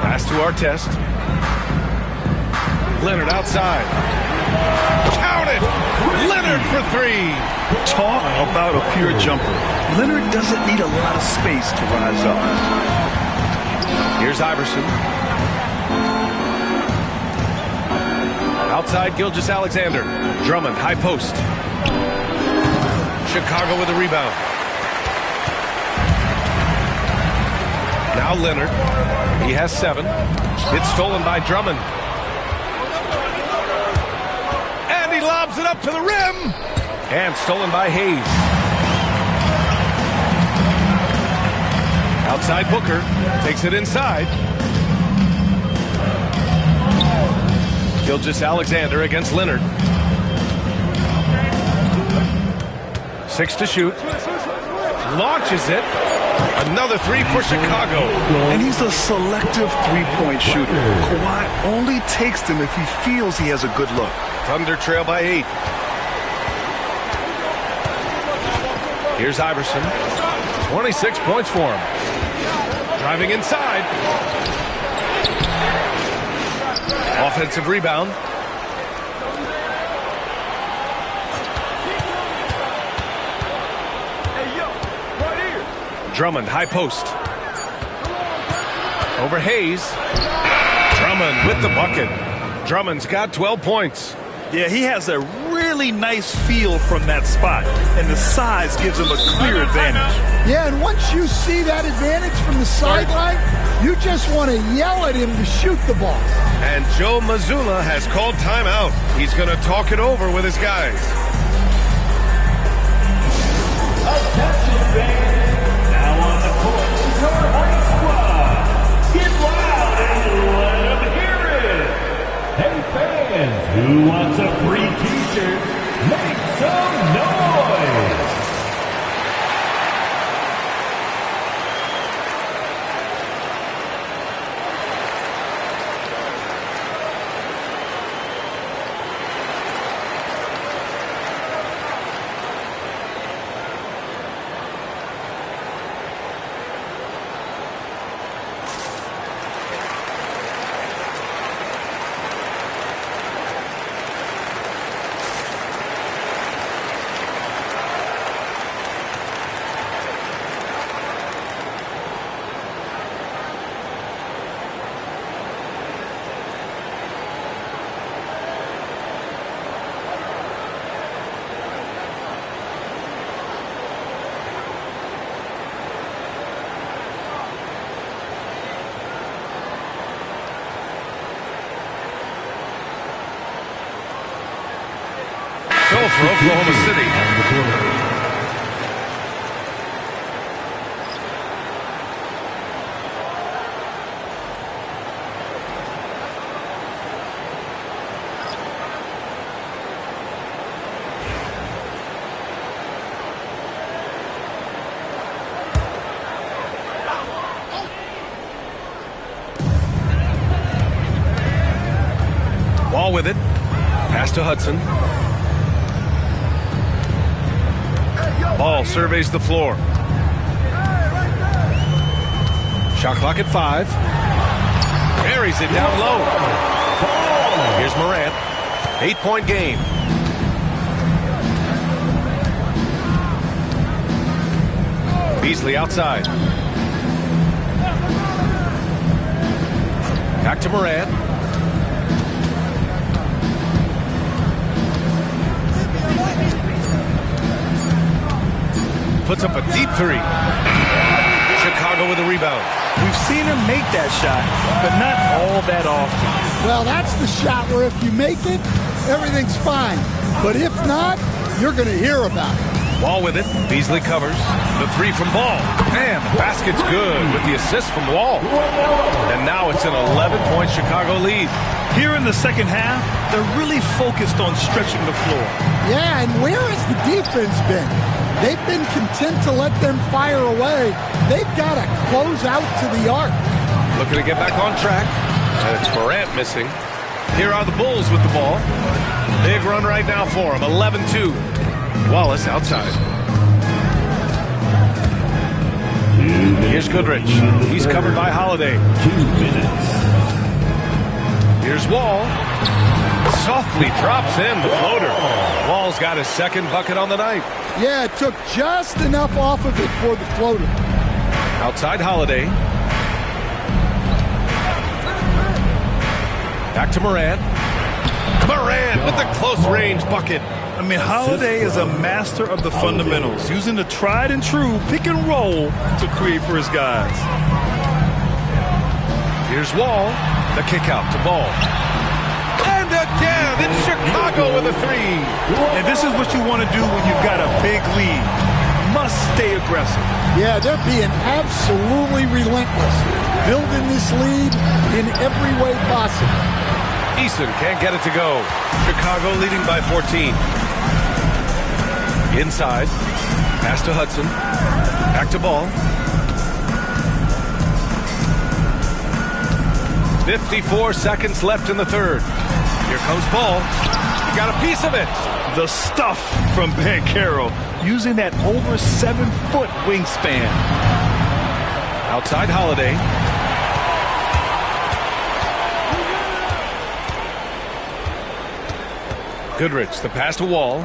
Speaker 1: Pass to Artest. Leonard outside. Count it! Leonard for 3.
Speaker 4: Talk about a pure jumper. Leonard doesn't need a lot of space to rise up.
Speaker 1: Here's Iverson. Outside Gilgeous-Alexander. Drummond, high post. Chicago with a rebound. Now Leonard. He has 7. It's stolen by Drummond. And he lobs it up to the rim. And stolen by Hayes. Outside Booker. Takes it inside. Gilgeous-Alexander against Leonard. 6 to shoot. Launches it. Another 3 for Chicago.
Speaker 4: And he's a selective three-point shooter. Kawhi only takes them if he feels he has a good look.
Speaker 1: Thunder trail by 8. Here's Iverson. 26 points for him. Driving inside. Offensive rebound. Drummond, high post. Over Hayes. Drummond with the bucket. Drummond's got 12 points.
Speaker 4: Yeah, he has a really nice feel from that spot, and the size gives him a clear advantage.
Speaker 2: Yeah, and once you see that advantage from the sideline, you just want to yell at him to shoot the ball.
Speaker 1: And Joe Mazzulla has called timeout. He's going to talk it over with his guys.
Speaker 5: Attention fans, now on the court is your high squad. Get loud and let them hear it. Hey fans, who wants a free t-shirt? Make some noise.
Speaker 1: So for Oklahoma City. Ball with it. Pass to Hudson. Ball surveys the floor. Shot clock at 5. Carries it down low. Here's Morant. 8-point game. Beasley outside. Back to Morant. Puts up a deep 3. Chicago with a rebound.
Speaker 4: We've seen him make that shot, but not all that often.
Speaker 2: Well, that's the shot where if you make it, everything's fine. But if not, you're going to hear about it.
Speaker 1: Wall with it. Beasley covers. The three from Ball. And the basket's good with the assist from Wall. And now it's an 11-point Chicago lead.
Speaker 4: Here in the second half, they're really focused on stretching the floor.
Speaker 2: Yeah, and where has the defense been? They've been content to let them fire away. They've got to close out to the arc.
Speaker 1: Looking to get back on track. And it's Morant missing. Here are the Bulls with the ball. Big run right now for him. 11-2. Wallace outside. Here's Goodrich. He's covered by Holiday.
Speaker 5: 2 minutes.
Speaker 1: Here's Wall. Softly drops in the floater. Wall's got his second bucket on the night.
Speaker 2: Yeah, it took just enough off of it for the floater.
Speaker 1: Outside Holiday. Back to Morant. Morant with the close range bucket.
Speaker 4: I mean, Holiday is a master of the fundamentals, using the tried and true pick and roll to create for his guys.
Speaker 1: Here's Wall. The kick out to Ball. And again, it's Chicago with a three.
Speaker 4: And this is what you want to do when you've got a big lead. Must stay aggressive.
Speaker 2: Yeah, they're being absolutely relentless, building this lead in every way possible.
Speaker 1: Eason can't get it to go. Chicago leading by 14. Inside. Pass to Hudson. Back to Ball. 54 seconds left in the third. Here comes Ball. He got a piece of it.
Speaker 4: The stuff from Banchero, using that over 7-foot wingspan.
Speaker 1: Outside Holiday. Goodrich, the pass to Wall.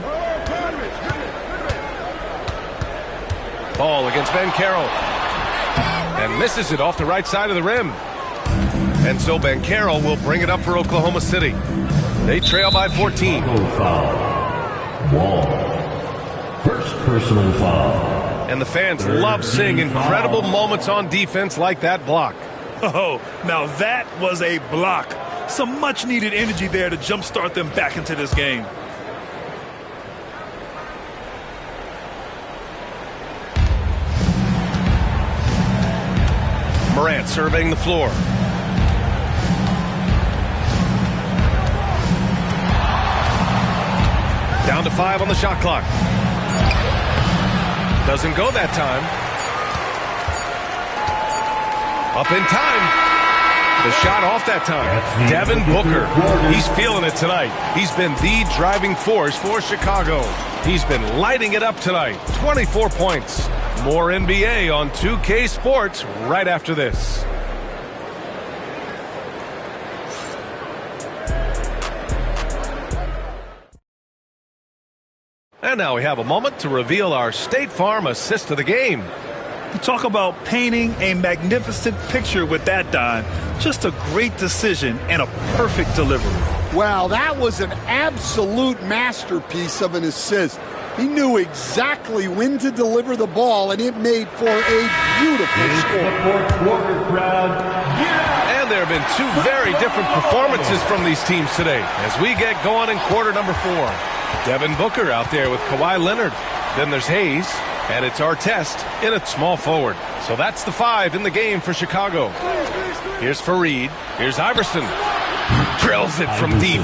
Speaker 1: Ball against Banchero. And misses it off the right side of the rim. And so Banchero will bring it up for Oklahoma City. They trail by 14.
Speaker 5: Foul. Wall. First personal foul.
Speaker 1: And the fans love seeing incredible moments on defense like that block.
Speaker 4: Oh, now that was a block. Some much-needed energy there to jumpstart them back into this game.
Speaker 1: Morant surveying the floor. Down to 5 on the shot clock. Doesn't go that time. Up in time. The shot off that time. Devin Booker. He's feeling it tonight. He's been the driving force for Chicago. He's been lighting it up tonight. 24 points. More NBA on 2K Sports right after this. And now we have a moment to reveal our State Farm assist of the game.
Speaker 4: You talk about painting a magnificent picture with that dime. Just a great decision and a perfect delivery.
Speaker 2: Wow, that was an absolute masterpiece of an assist. He knew exactly when to deliver the ball, and it made for a beautiful score.
Speaker 5: Fourth quarter crowd.
Speaker 1: And there have been two very different performances from these teams today as we get going in quarter number 4. Devin Booker out there with Kawhi Leonard. Then there's Hayes, and it's Artest in at small forward. So that's the 5 in the game for Chicago. Here's Fareed. Here's Iverson. Drills it from deep.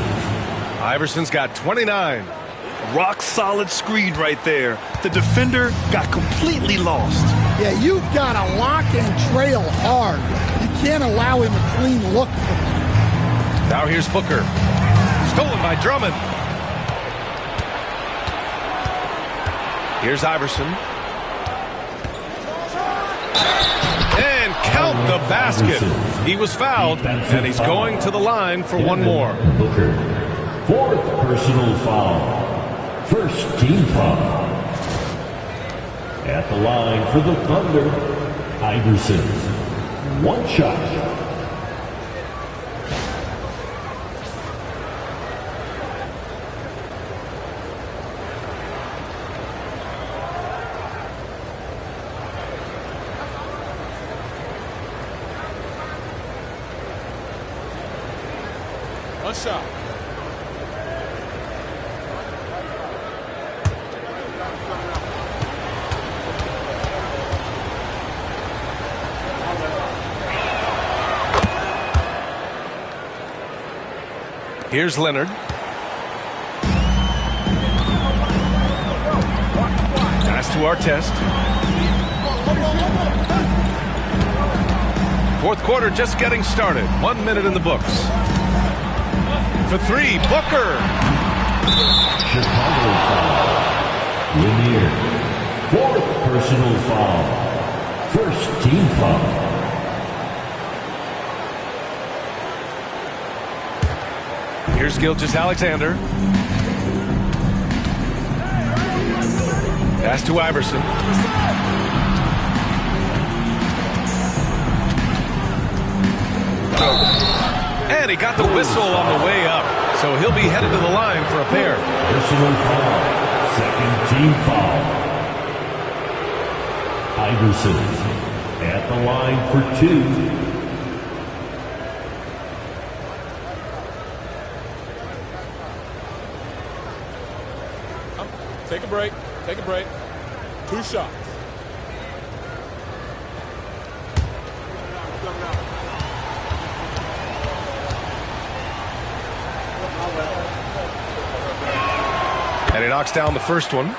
Speaker 1: Iverson's got 29.
Speaker 4: Rock solid screen right there. The defender got completely lost.
Speaker 2: Yeah, you've got to lock and trail hard. You can't allow him a clean look from that.
Speaker 1: Now here's Booker. Stolen by Drummond. Here's Iverson. And count the basket. He was fouled, and he's going to the line for one more.
Speaker 5: Booker. Fourth personal foul. First team foul. At the line for the Thunder, Iverson. One shot.
Speaker 6: One shot.
Speaker 1: Here's Leonard. Pass to Artest. Fourth quarter just getting started. 1 minute in the books. For three, Booker.
Speaker 5: Chicago foul. Lanier. Fourth personal foul. First team foul.
Speaker 1: Here's Gilgeous-Alexander. Pass to Iverson. And he got the whistle on the way up. So he'll be headed to the line for a pair.
Speaker 5: Personal foul. Second team foul. Iverson at the line for 2.
Speaker 6: Take a break. Take a break. 2 shots.
Speaker 1: And he knocks down the first one.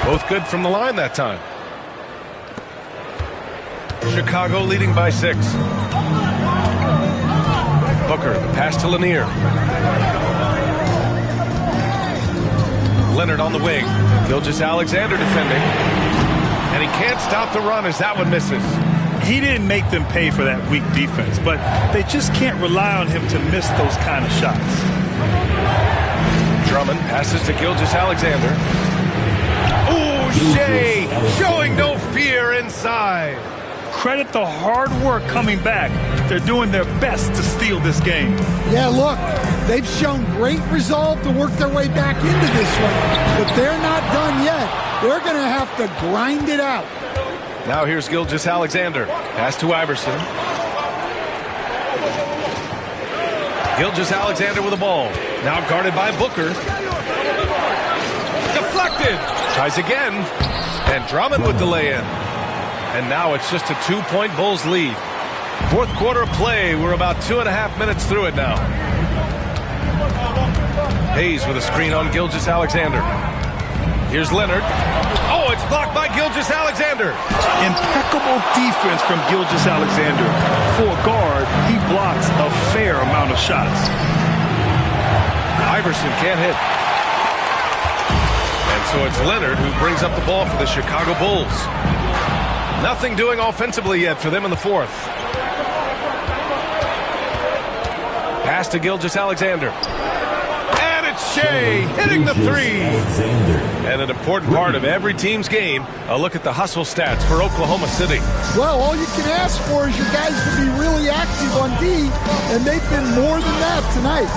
Speaker 1: Both good from the line that time. Chicago leading by 6. Booker, the pass to Lanier. Leonard on the wing. Gilgeous-Alexander defending. And he can't stop the run as that one misses.
Speaker 4: He didn't make them pay for that weak defense, but they just can't rely on him to miss those kind of shots.
Speaker 1: Drummond passes to Gilgeous-Alexander. Ooh, Shea showing no fear inside.
Speaker 4: Credit the hard work coming back. They're doing their best to steal this game.
Speaker 2: Yeah, look, they've shown great resolve to work their way back into this one, but they're not done yet. They're going to have to grind it out.
Speaker 1: Now here's Gilgeous-Alexander. Pass to Iverson. Gilgeous-Alexander with the ball. Now guarded by Booker. Deflected. Tries again. And Drummond with the lay-in. And now it's just a 2-point Bulls lead. Fourth quarter of play. We're about 2.5 minutes through it now. Hayes with a screen on Gilgeous-Alexander. Here's Leonard. Oh, it's blocked by Gilgeous-Alexander.
Speaker 4: Impeccable defense from Gilgeous-Alexander. For a guard, he blocks a fair amount of shots.
Speaker 1: Iverson can't hit. And so it's Leonard who brings up the ball for the Chicago Bulls. Nothing doing offensively yet for them in the fourth. Pass to Gilgeous-Alexander. And it's Shea hitting the three. And an important part of every team's game, a look at the hustle stats for Oklahoma City.
Speaker 2: Well, all you can ask for is your guys to be really active on D, and they've been more than that tonight.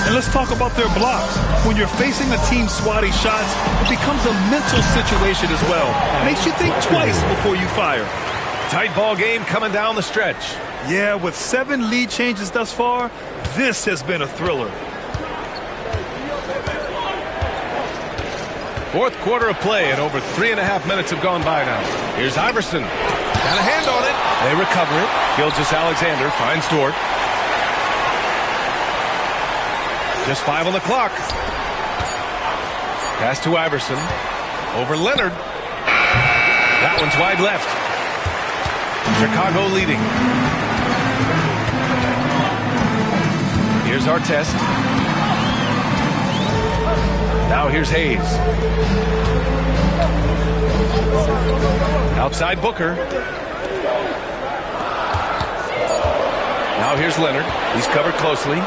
Speaker 4: And let's talk about their blocks. When you're facing a team swatting shots, it becomes a mental situation as well. Makes you think twice before you fire.
Speaker 1: Tight ball game coming down the stretch.
Speaker 4: Yeah, with 7 lead changes thus far, this has been a thriller.
Speaker 1: Fourth quarter of play, and over 3.5 minutes have gone by now. Here's Iverson. Got a hand on it. They recover it. Gilgeous-Alexander finds Dort. Just 5 on the clock. Pass to Iverson. Over Leonard. That one's wide left. Chicago leading. Here's Artest. Now here's Hayes. Outside Booker. Now here's Leonard. He's covered closely.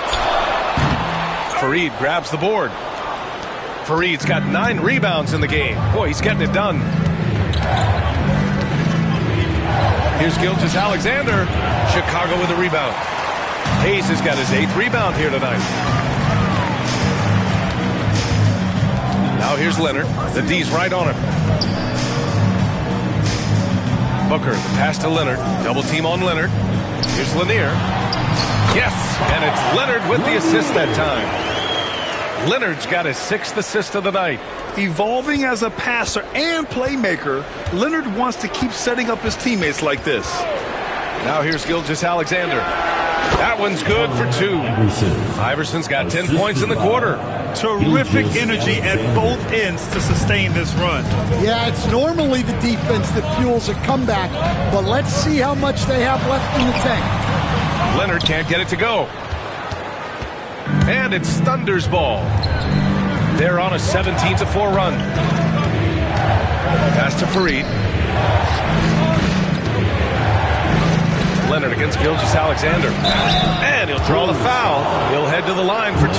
Speaker 1: Fareed grabs the board. Fareed's got 9 rebounds in the game. Boy, he's getting it done. Here's Gilgeous-Alexander. Chicago with a rebound. Hayes has got his 8th rebound here tonight. Now here's Leonard. The D's right on him. Booker, the pass to Leonard. Double team on Leonard. Here's Lanier. Yes, and it's Leonard with the assist that time. Leonard's got his 6th assist of the night.
Speaker 4: Evolving as a passer and playmaker, Leonard wants to keep setting up his teammates like this.
Speaker 1: Now here's Gilgeous-Alexander. That one's good for 2. Iverson's got 10 points in the quarter.
Speaker 4: Terrific energy at both ends to sustain this run.
Speaker 2: Yeah, it's normally the defense that fuels a comeback, but let's see how much they have left in the tank.
Speaker 1: Leonard can't get it to go. And it's Thunder's ball. They're on a 17-4 run. Pass to Fareed. Leonard against Gilgeous-Alexander. And he'll draw the foul. He'll head to the line for 2.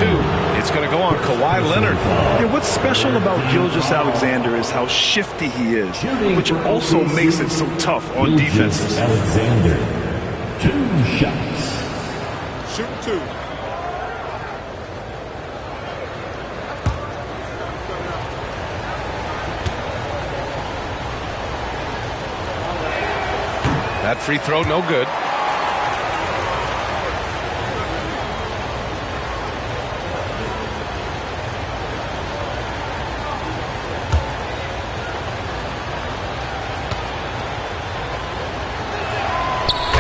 Speaker 1: It's going to go on Kawhi Leonard.
Speaker 4: Yeah, what's special about Gilgeous-Alexander is how shifty he is, which also makes it so tough on defenses.
Speaker 5: Alexander, 2 shots.
Speaker 6: Shoot 2.
Speaker 1: That free throw, no good.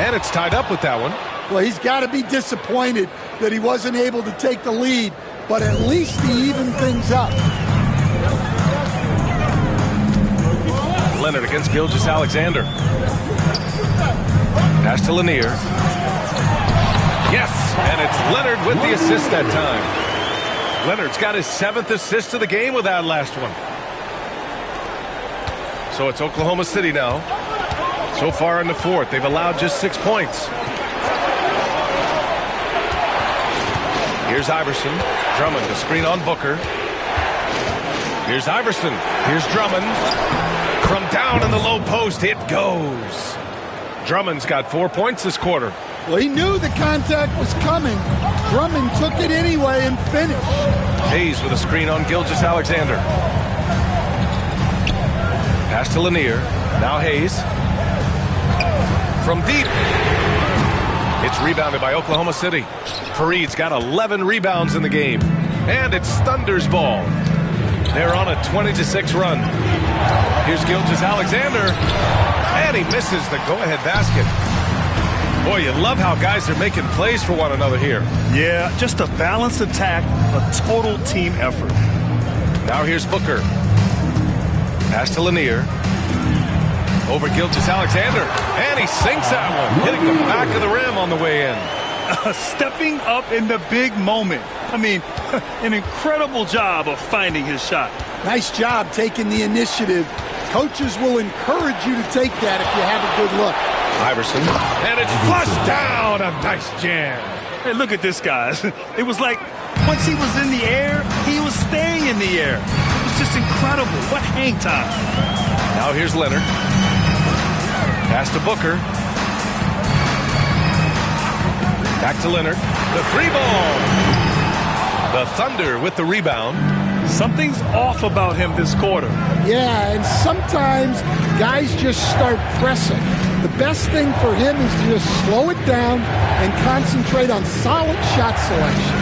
Speaker 1: And it's tied up with that one.
Speaker 2: Well, he's got to be disappointed that he wasn't able to take the lead, but at least he evened things up.
Speaker 1: Leonard against Gilgeous-Alexander. Pass to Lanier. Yes, and it's Leonard with the assist that time. Leonard's got his 7th assist of the game with that last one. So it's Oklahoma City now. So far in the 4th, they've allowed just 6 points. Here's Iverson. Drummond, the screen on Booker. Here's Iverson. Here's Drummond. From down in the low post, it goes. Drummond's got 4 points this quarter.
Speaker 2: Well, he knew the contact was coming. Drummond took it anyway and finished.
Speaker 1: Hayes with a screen on Gilgeous-Alexander. Pass to Lanier. Now Hayes. From deep. It's rebounded by Oklahoma City. Fareed's got 11 rebounds in the game. And it's Thunder's ball. They're on a 20-6 run. Here's Gilgeous-Alexander. And he misses the go-ahead basket. Boy, you love how guys are making plays for one another here.
Speaker 4: Yeah, just a balanced attack, a total team effort.
Speaker 1: Now here's Booker. Pass to Lanier. Over Gilgeous-Alexander. And he sinks that one, hitting the back of the rim on the way in.
Speaker 4: Stepping up in the big moment. I mean, an incredible job of finding his shot.
Speaker 2: Nice job taking the initiative. Coaches will encourage you to take that if you have a good look.
Speaker 1: Iverson. And it's flushed down. A nice jam.
Speaker 4: Hey, look at this, guys. It was like once he was in the air, he was staying in the air. It was just incredible. What hang time.
Speaker 1: Now here's Leonard. Pass to Booker. Back to Leonard. The 3-ball. The Thunder with the rebound.
Speaker 4: Something's off about him this quarter.
Speaker 2: Yeah, and sometimes guys just start pressing. The best thing for him is to just slow it down and concentrate on solid shot selection.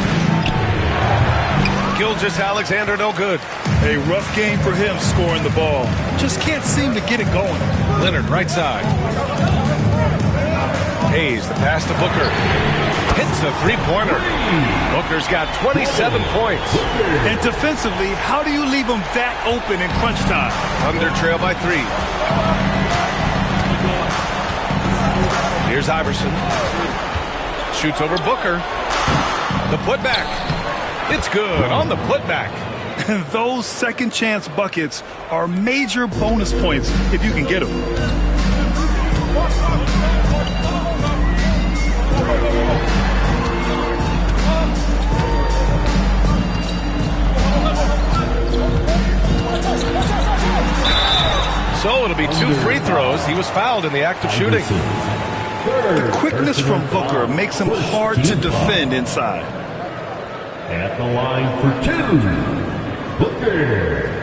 Speaker 1: Gilgeous-Alexander, no good.
Speaker 4: A rough game for him scoring the ball. Just can't seem to get it going.
Speaker 1: Leonard, right side. Hayes, the pass to Booker. Hits the three-pointer. Booker's got 27 points.
Speaker 4: And defensively, how do you leave him that open in crunch time?
Speaker 1: Thunder trail by 3. Here's Iverson. Shoots over Booker. The putback. It's good on the putback.
Speaker 4: And those second chance buckets are major bonus points if you can get them.
Speaker 1: So it'll be 2 free throws. He was fouled in the act of shooting.
Speaker 4: The quickness from Booker makes him hard to defend inside.
Speaker 5: At the line for 2, Booker.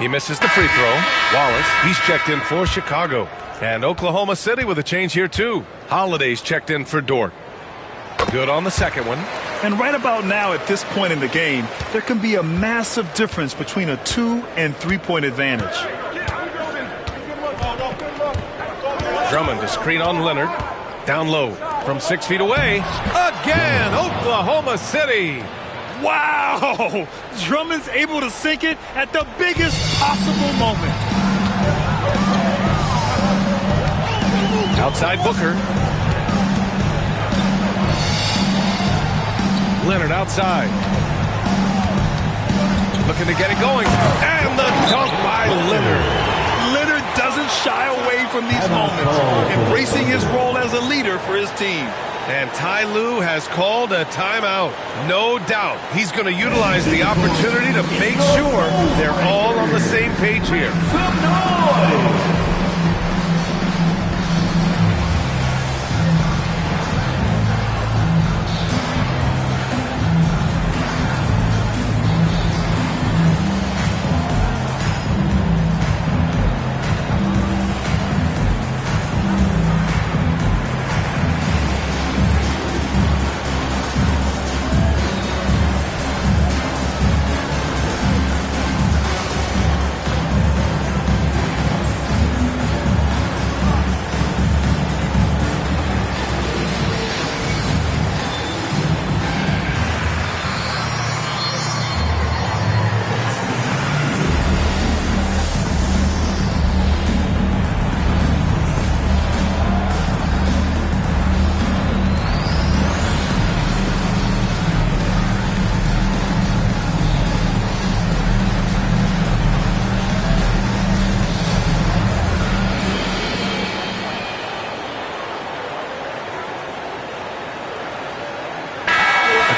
Speaker 1: He misses the free throw. Wallace, he's checked in for Chicago. And Oklahoma City with a change here too. Holiday's checked in for Dort. Good on the second one.
Speaker 4: And right about now, at this point in the game, there can be a massive difference between a 2- and 3-point advantage.
Speaker 1: Drummond to screen on Leonard. Down low from 6 feet away. Again, Oklahoma City.
Speaker 4: Wow! Drummond's able to sink it at the biggest possible moment.
Speaker 1: Outside Booker. Leonard outside. Looking to get it going. And the dunk by Leonard.
Speaker 4: Leonard doesn't shy away from these moments, embracing his role as a leader for his team.
Speaker 1: And Ty Lue has called a timeout. No doubt he's going to utilize the opportunity to make sure they're all on the same page here.
Speaker 5: Some noise!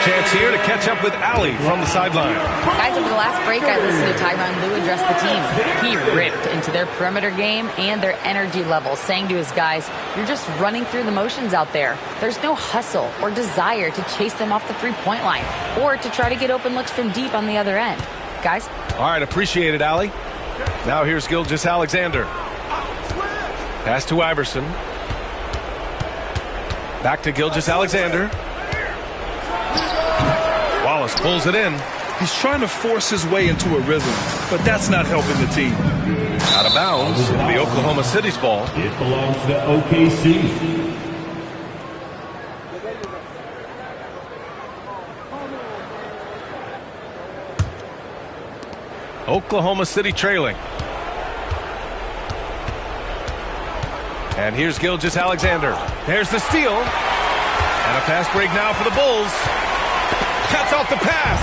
Speaker 1: Chance here to catch up with Allie from the sideline.
Speaker 3: Guys, over the last break, I listened to Tyronn Lue address the team. He ripped into their perimeter game and their energy level, saying to his guys, you're just running through the motions out there. There's no hustle or desire to chase them off the three-point line or to try to get open looks from deep on the other end. Guys?
Speaker 1: All right, appreciate it, Allie. Now here's Gilgeous-Alexander. Pass to Iverson. Back to Gilgeous-Alexander. Wallace pulls it in.
Speaker 4: He's trying to force his way into a rhythm, but that's not helping the team.
Speaker 1: Out of bounds. It'll be Oklahoma City's ball.
Speaker 5: It belongs to OKC.
Speaker 1: Oklahoma City trailing. And here's Gilgeous-Alexander. There's the steal. And a fast break now for the Bulls. Cuts off the pass.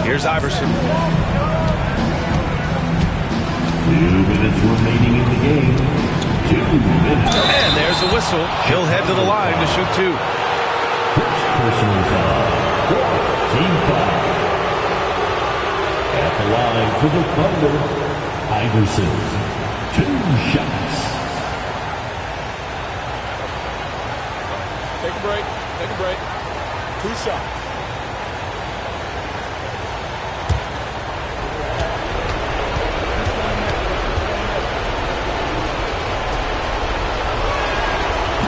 Speaker 1: Here's Iverson.
Speaker 5: 2 minutes remaining in the game. 2 minutes.
Speaker 1: And there's a whistle. He'll head to the line to shoot two.
Speaker 5: First personal foul. Team foul. At the line for the Thunder, Iverson. 2 shots.
Speaker 6: Take a break. Take a break. 2 shots.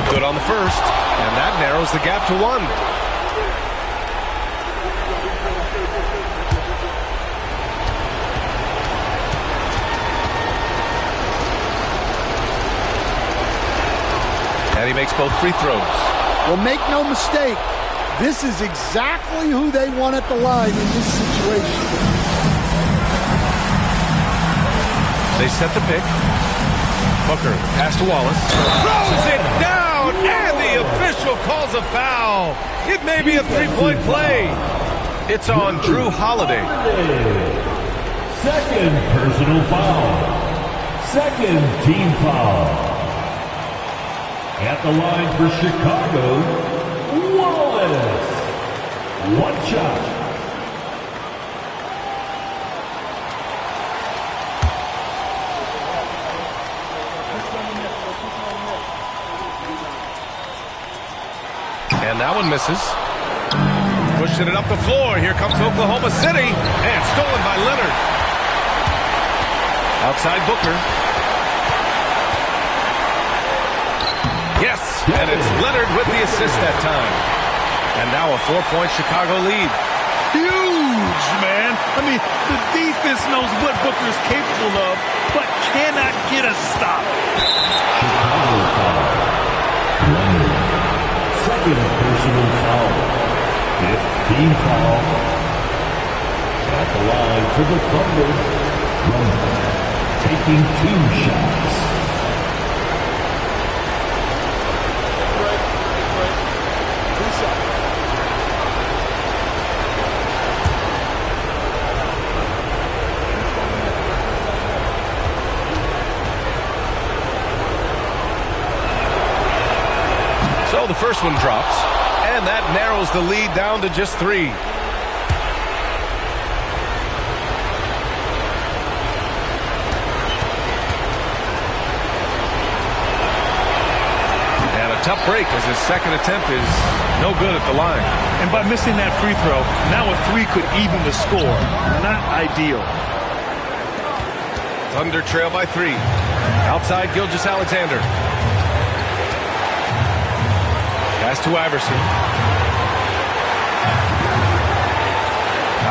Speaker 1: Good on the first. And that narrows the gap to 1. And he makes both free throws.
Speaker 2: Well, make no mistake, this is exactly who they want at the line in this situation.
Speaker 1: They set the pick. Booker, pass to Wallace. Throws it down, and the official calls a foul. It may be a three-point play. It's on Drew Holiday.
Speaker 5: Second personal foul. Second team foul. At the line for Chicago, Wallace. 1 shot.
Speaker 1: And that one misses. Pushing it up the floor. Here comes Oklahoma City. And stolen by Leonard. Outside Booker. Yes, and it's Leonard with the assist that time. And now a 4-point Chicago lead.
Speaker 4: Huge, man. I mean, the defense knows what Booker is capable of, but cannot get a stop.
Speaker 5: Chicago foul. Leonard. Second personal foul. 15 foul. At the line for the Thunder. Leonard taking 2 shots.
Speaker 1: So the first one drops, and that narrows the lead down to just 3. And a tough break as his second attempt is no good at the line.
Speaker 4: And by missing that free throw, now a 3 could even the score. Not ideal.
Speaker 1: Thunder trail by 3. Outside Gilgeous-Alexander. Pass to Iverson.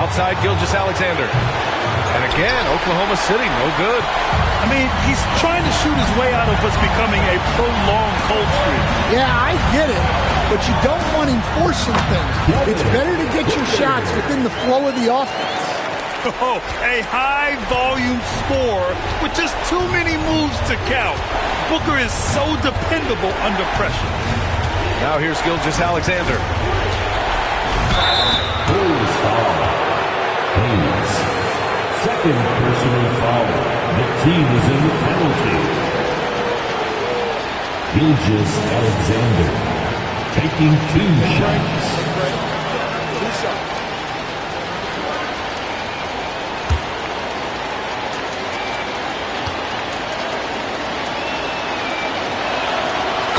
Speaker 1: Outside Gilgeous-Alexander. And again, Oklahoma City, no good.
Speaker 4: I mean, he's trying to shoot his way out of what's becoming a prolonged cold streak.
Speaker 2: Yeah, I get it, but you don't want him forcing things. It's better to get your shots within the flow of the offense.
Speaker 4: Oh, a high-volume score with just too many moves to count. Booker is so dependable under pressure.
Speaker 1: Now here's Gilgeous-Alexander.
Speaker 5: Bulls foul. Hayes. Second personal foul. The team is in the penalty. Gilgeous-Alexander taking 2 shots.
Speaker 6: 2 shots.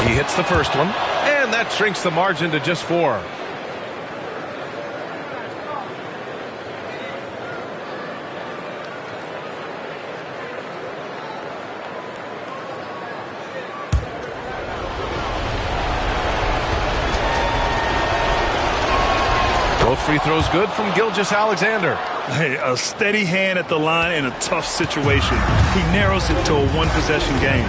Speaker 1: He hits the first one, and that shrinks the margin to just 4. Both free throws good from Gilgeous-Alexander.
Speaker 4: Hey, a steady hand at the line in a tough situation. He narrows it to a 1-possession game.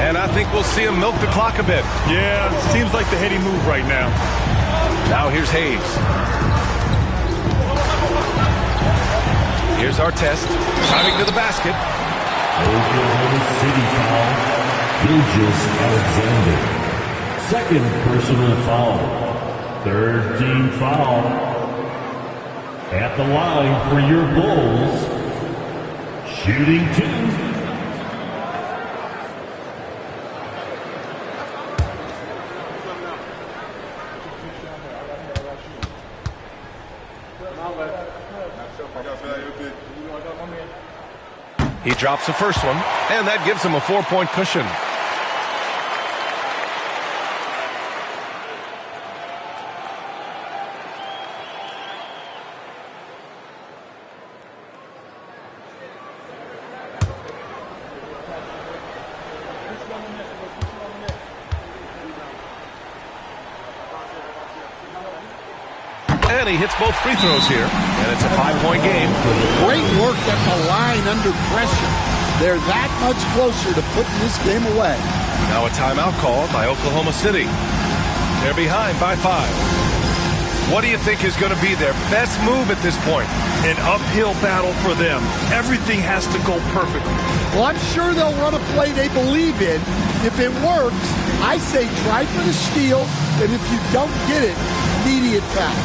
Speaker 1: And I think we'll see him milk the clock a bit.
Speaker 4: Yeah, seems like the heady move right now.
Speaker 1: Now here's Hayes. Here's Artest, driving to the basket.
Speaker 5: Oklahoma City foul. Gilgeous-Alexander. Second personal foul. Third team foul. At the line for your Bulls. Shooting 2.
Speaker 1: He drops the first one, and that gives him a 4-point cushion. And he hits both free throws here, and it's a 5-point game.
Speaker 2: Great work at the line under pressure. They're that much closer to putting this game away.
Speaker 1: Now a timeout called by Oklahoma City. They're behind by 5. What do you think is going to be their best move at this point?
Speaker 4: An uphill battle for them. Everything has to go perfectly.
Speaker 2: Well, I'm sure they'll run a play they believe in. If it works, I say try for the steal, and if you don't get it, immediate foul.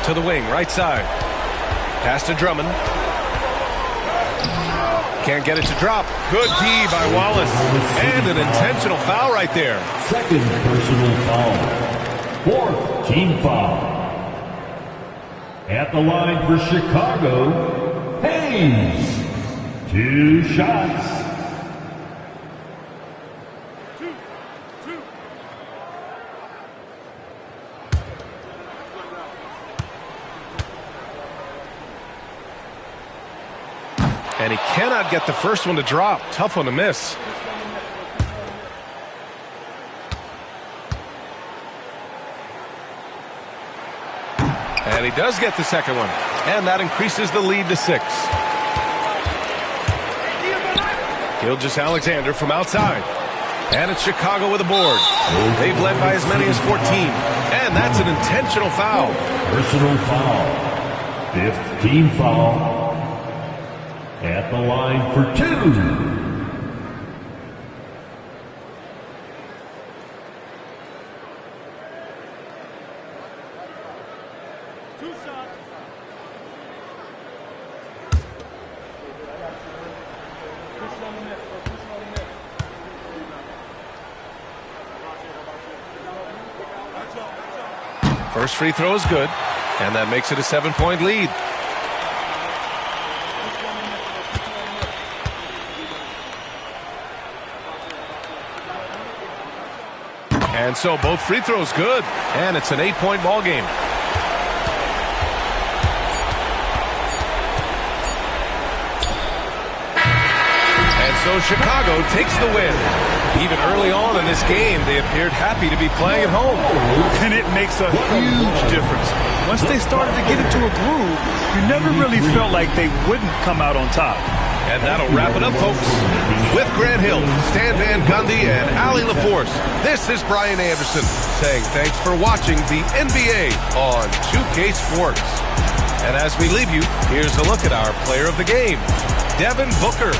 Speaker 1: To the wing, right side. Pass to Drummond. Can't get it to drop. Good D by Wallace. And an intentional foul right there.
Speaker 5: Second personal foul. Fourth team foul. At the line for Chicago, Hayes. 2 shots.
Speaker 1: And he cannot get the first one to drop. Tough one to miss. And he does get the second one. And that increases the lead to 6. Gilgeous-Alexander from outside. And it's Chicago with a board. They've led by as many as 14. And that's an intentional foul.
Speaker 5: Personal foul. 5th team foul. At the line for 2.
Speaker 1: First free throw is good, and that makes it a 7-point lead. And so both free throws good, and it's an 8-point ball game. And so Chicago takes the win. Even early on in this game, they appeared happy to be playing at home.
Speaker 4: And it makes a huge difference. Once they started to get into a groove, you never really felt like they wouldn't come out on top.
Speaker 1: And that'll wrap it up, folks. With Grant Hill, Stan Van Gundy, and Allie LaForce, this is Brian Anderson saying thanks for watching the NBA on 2K Sports. And as we leave you, here's a look at our player of the game, Devin Booker.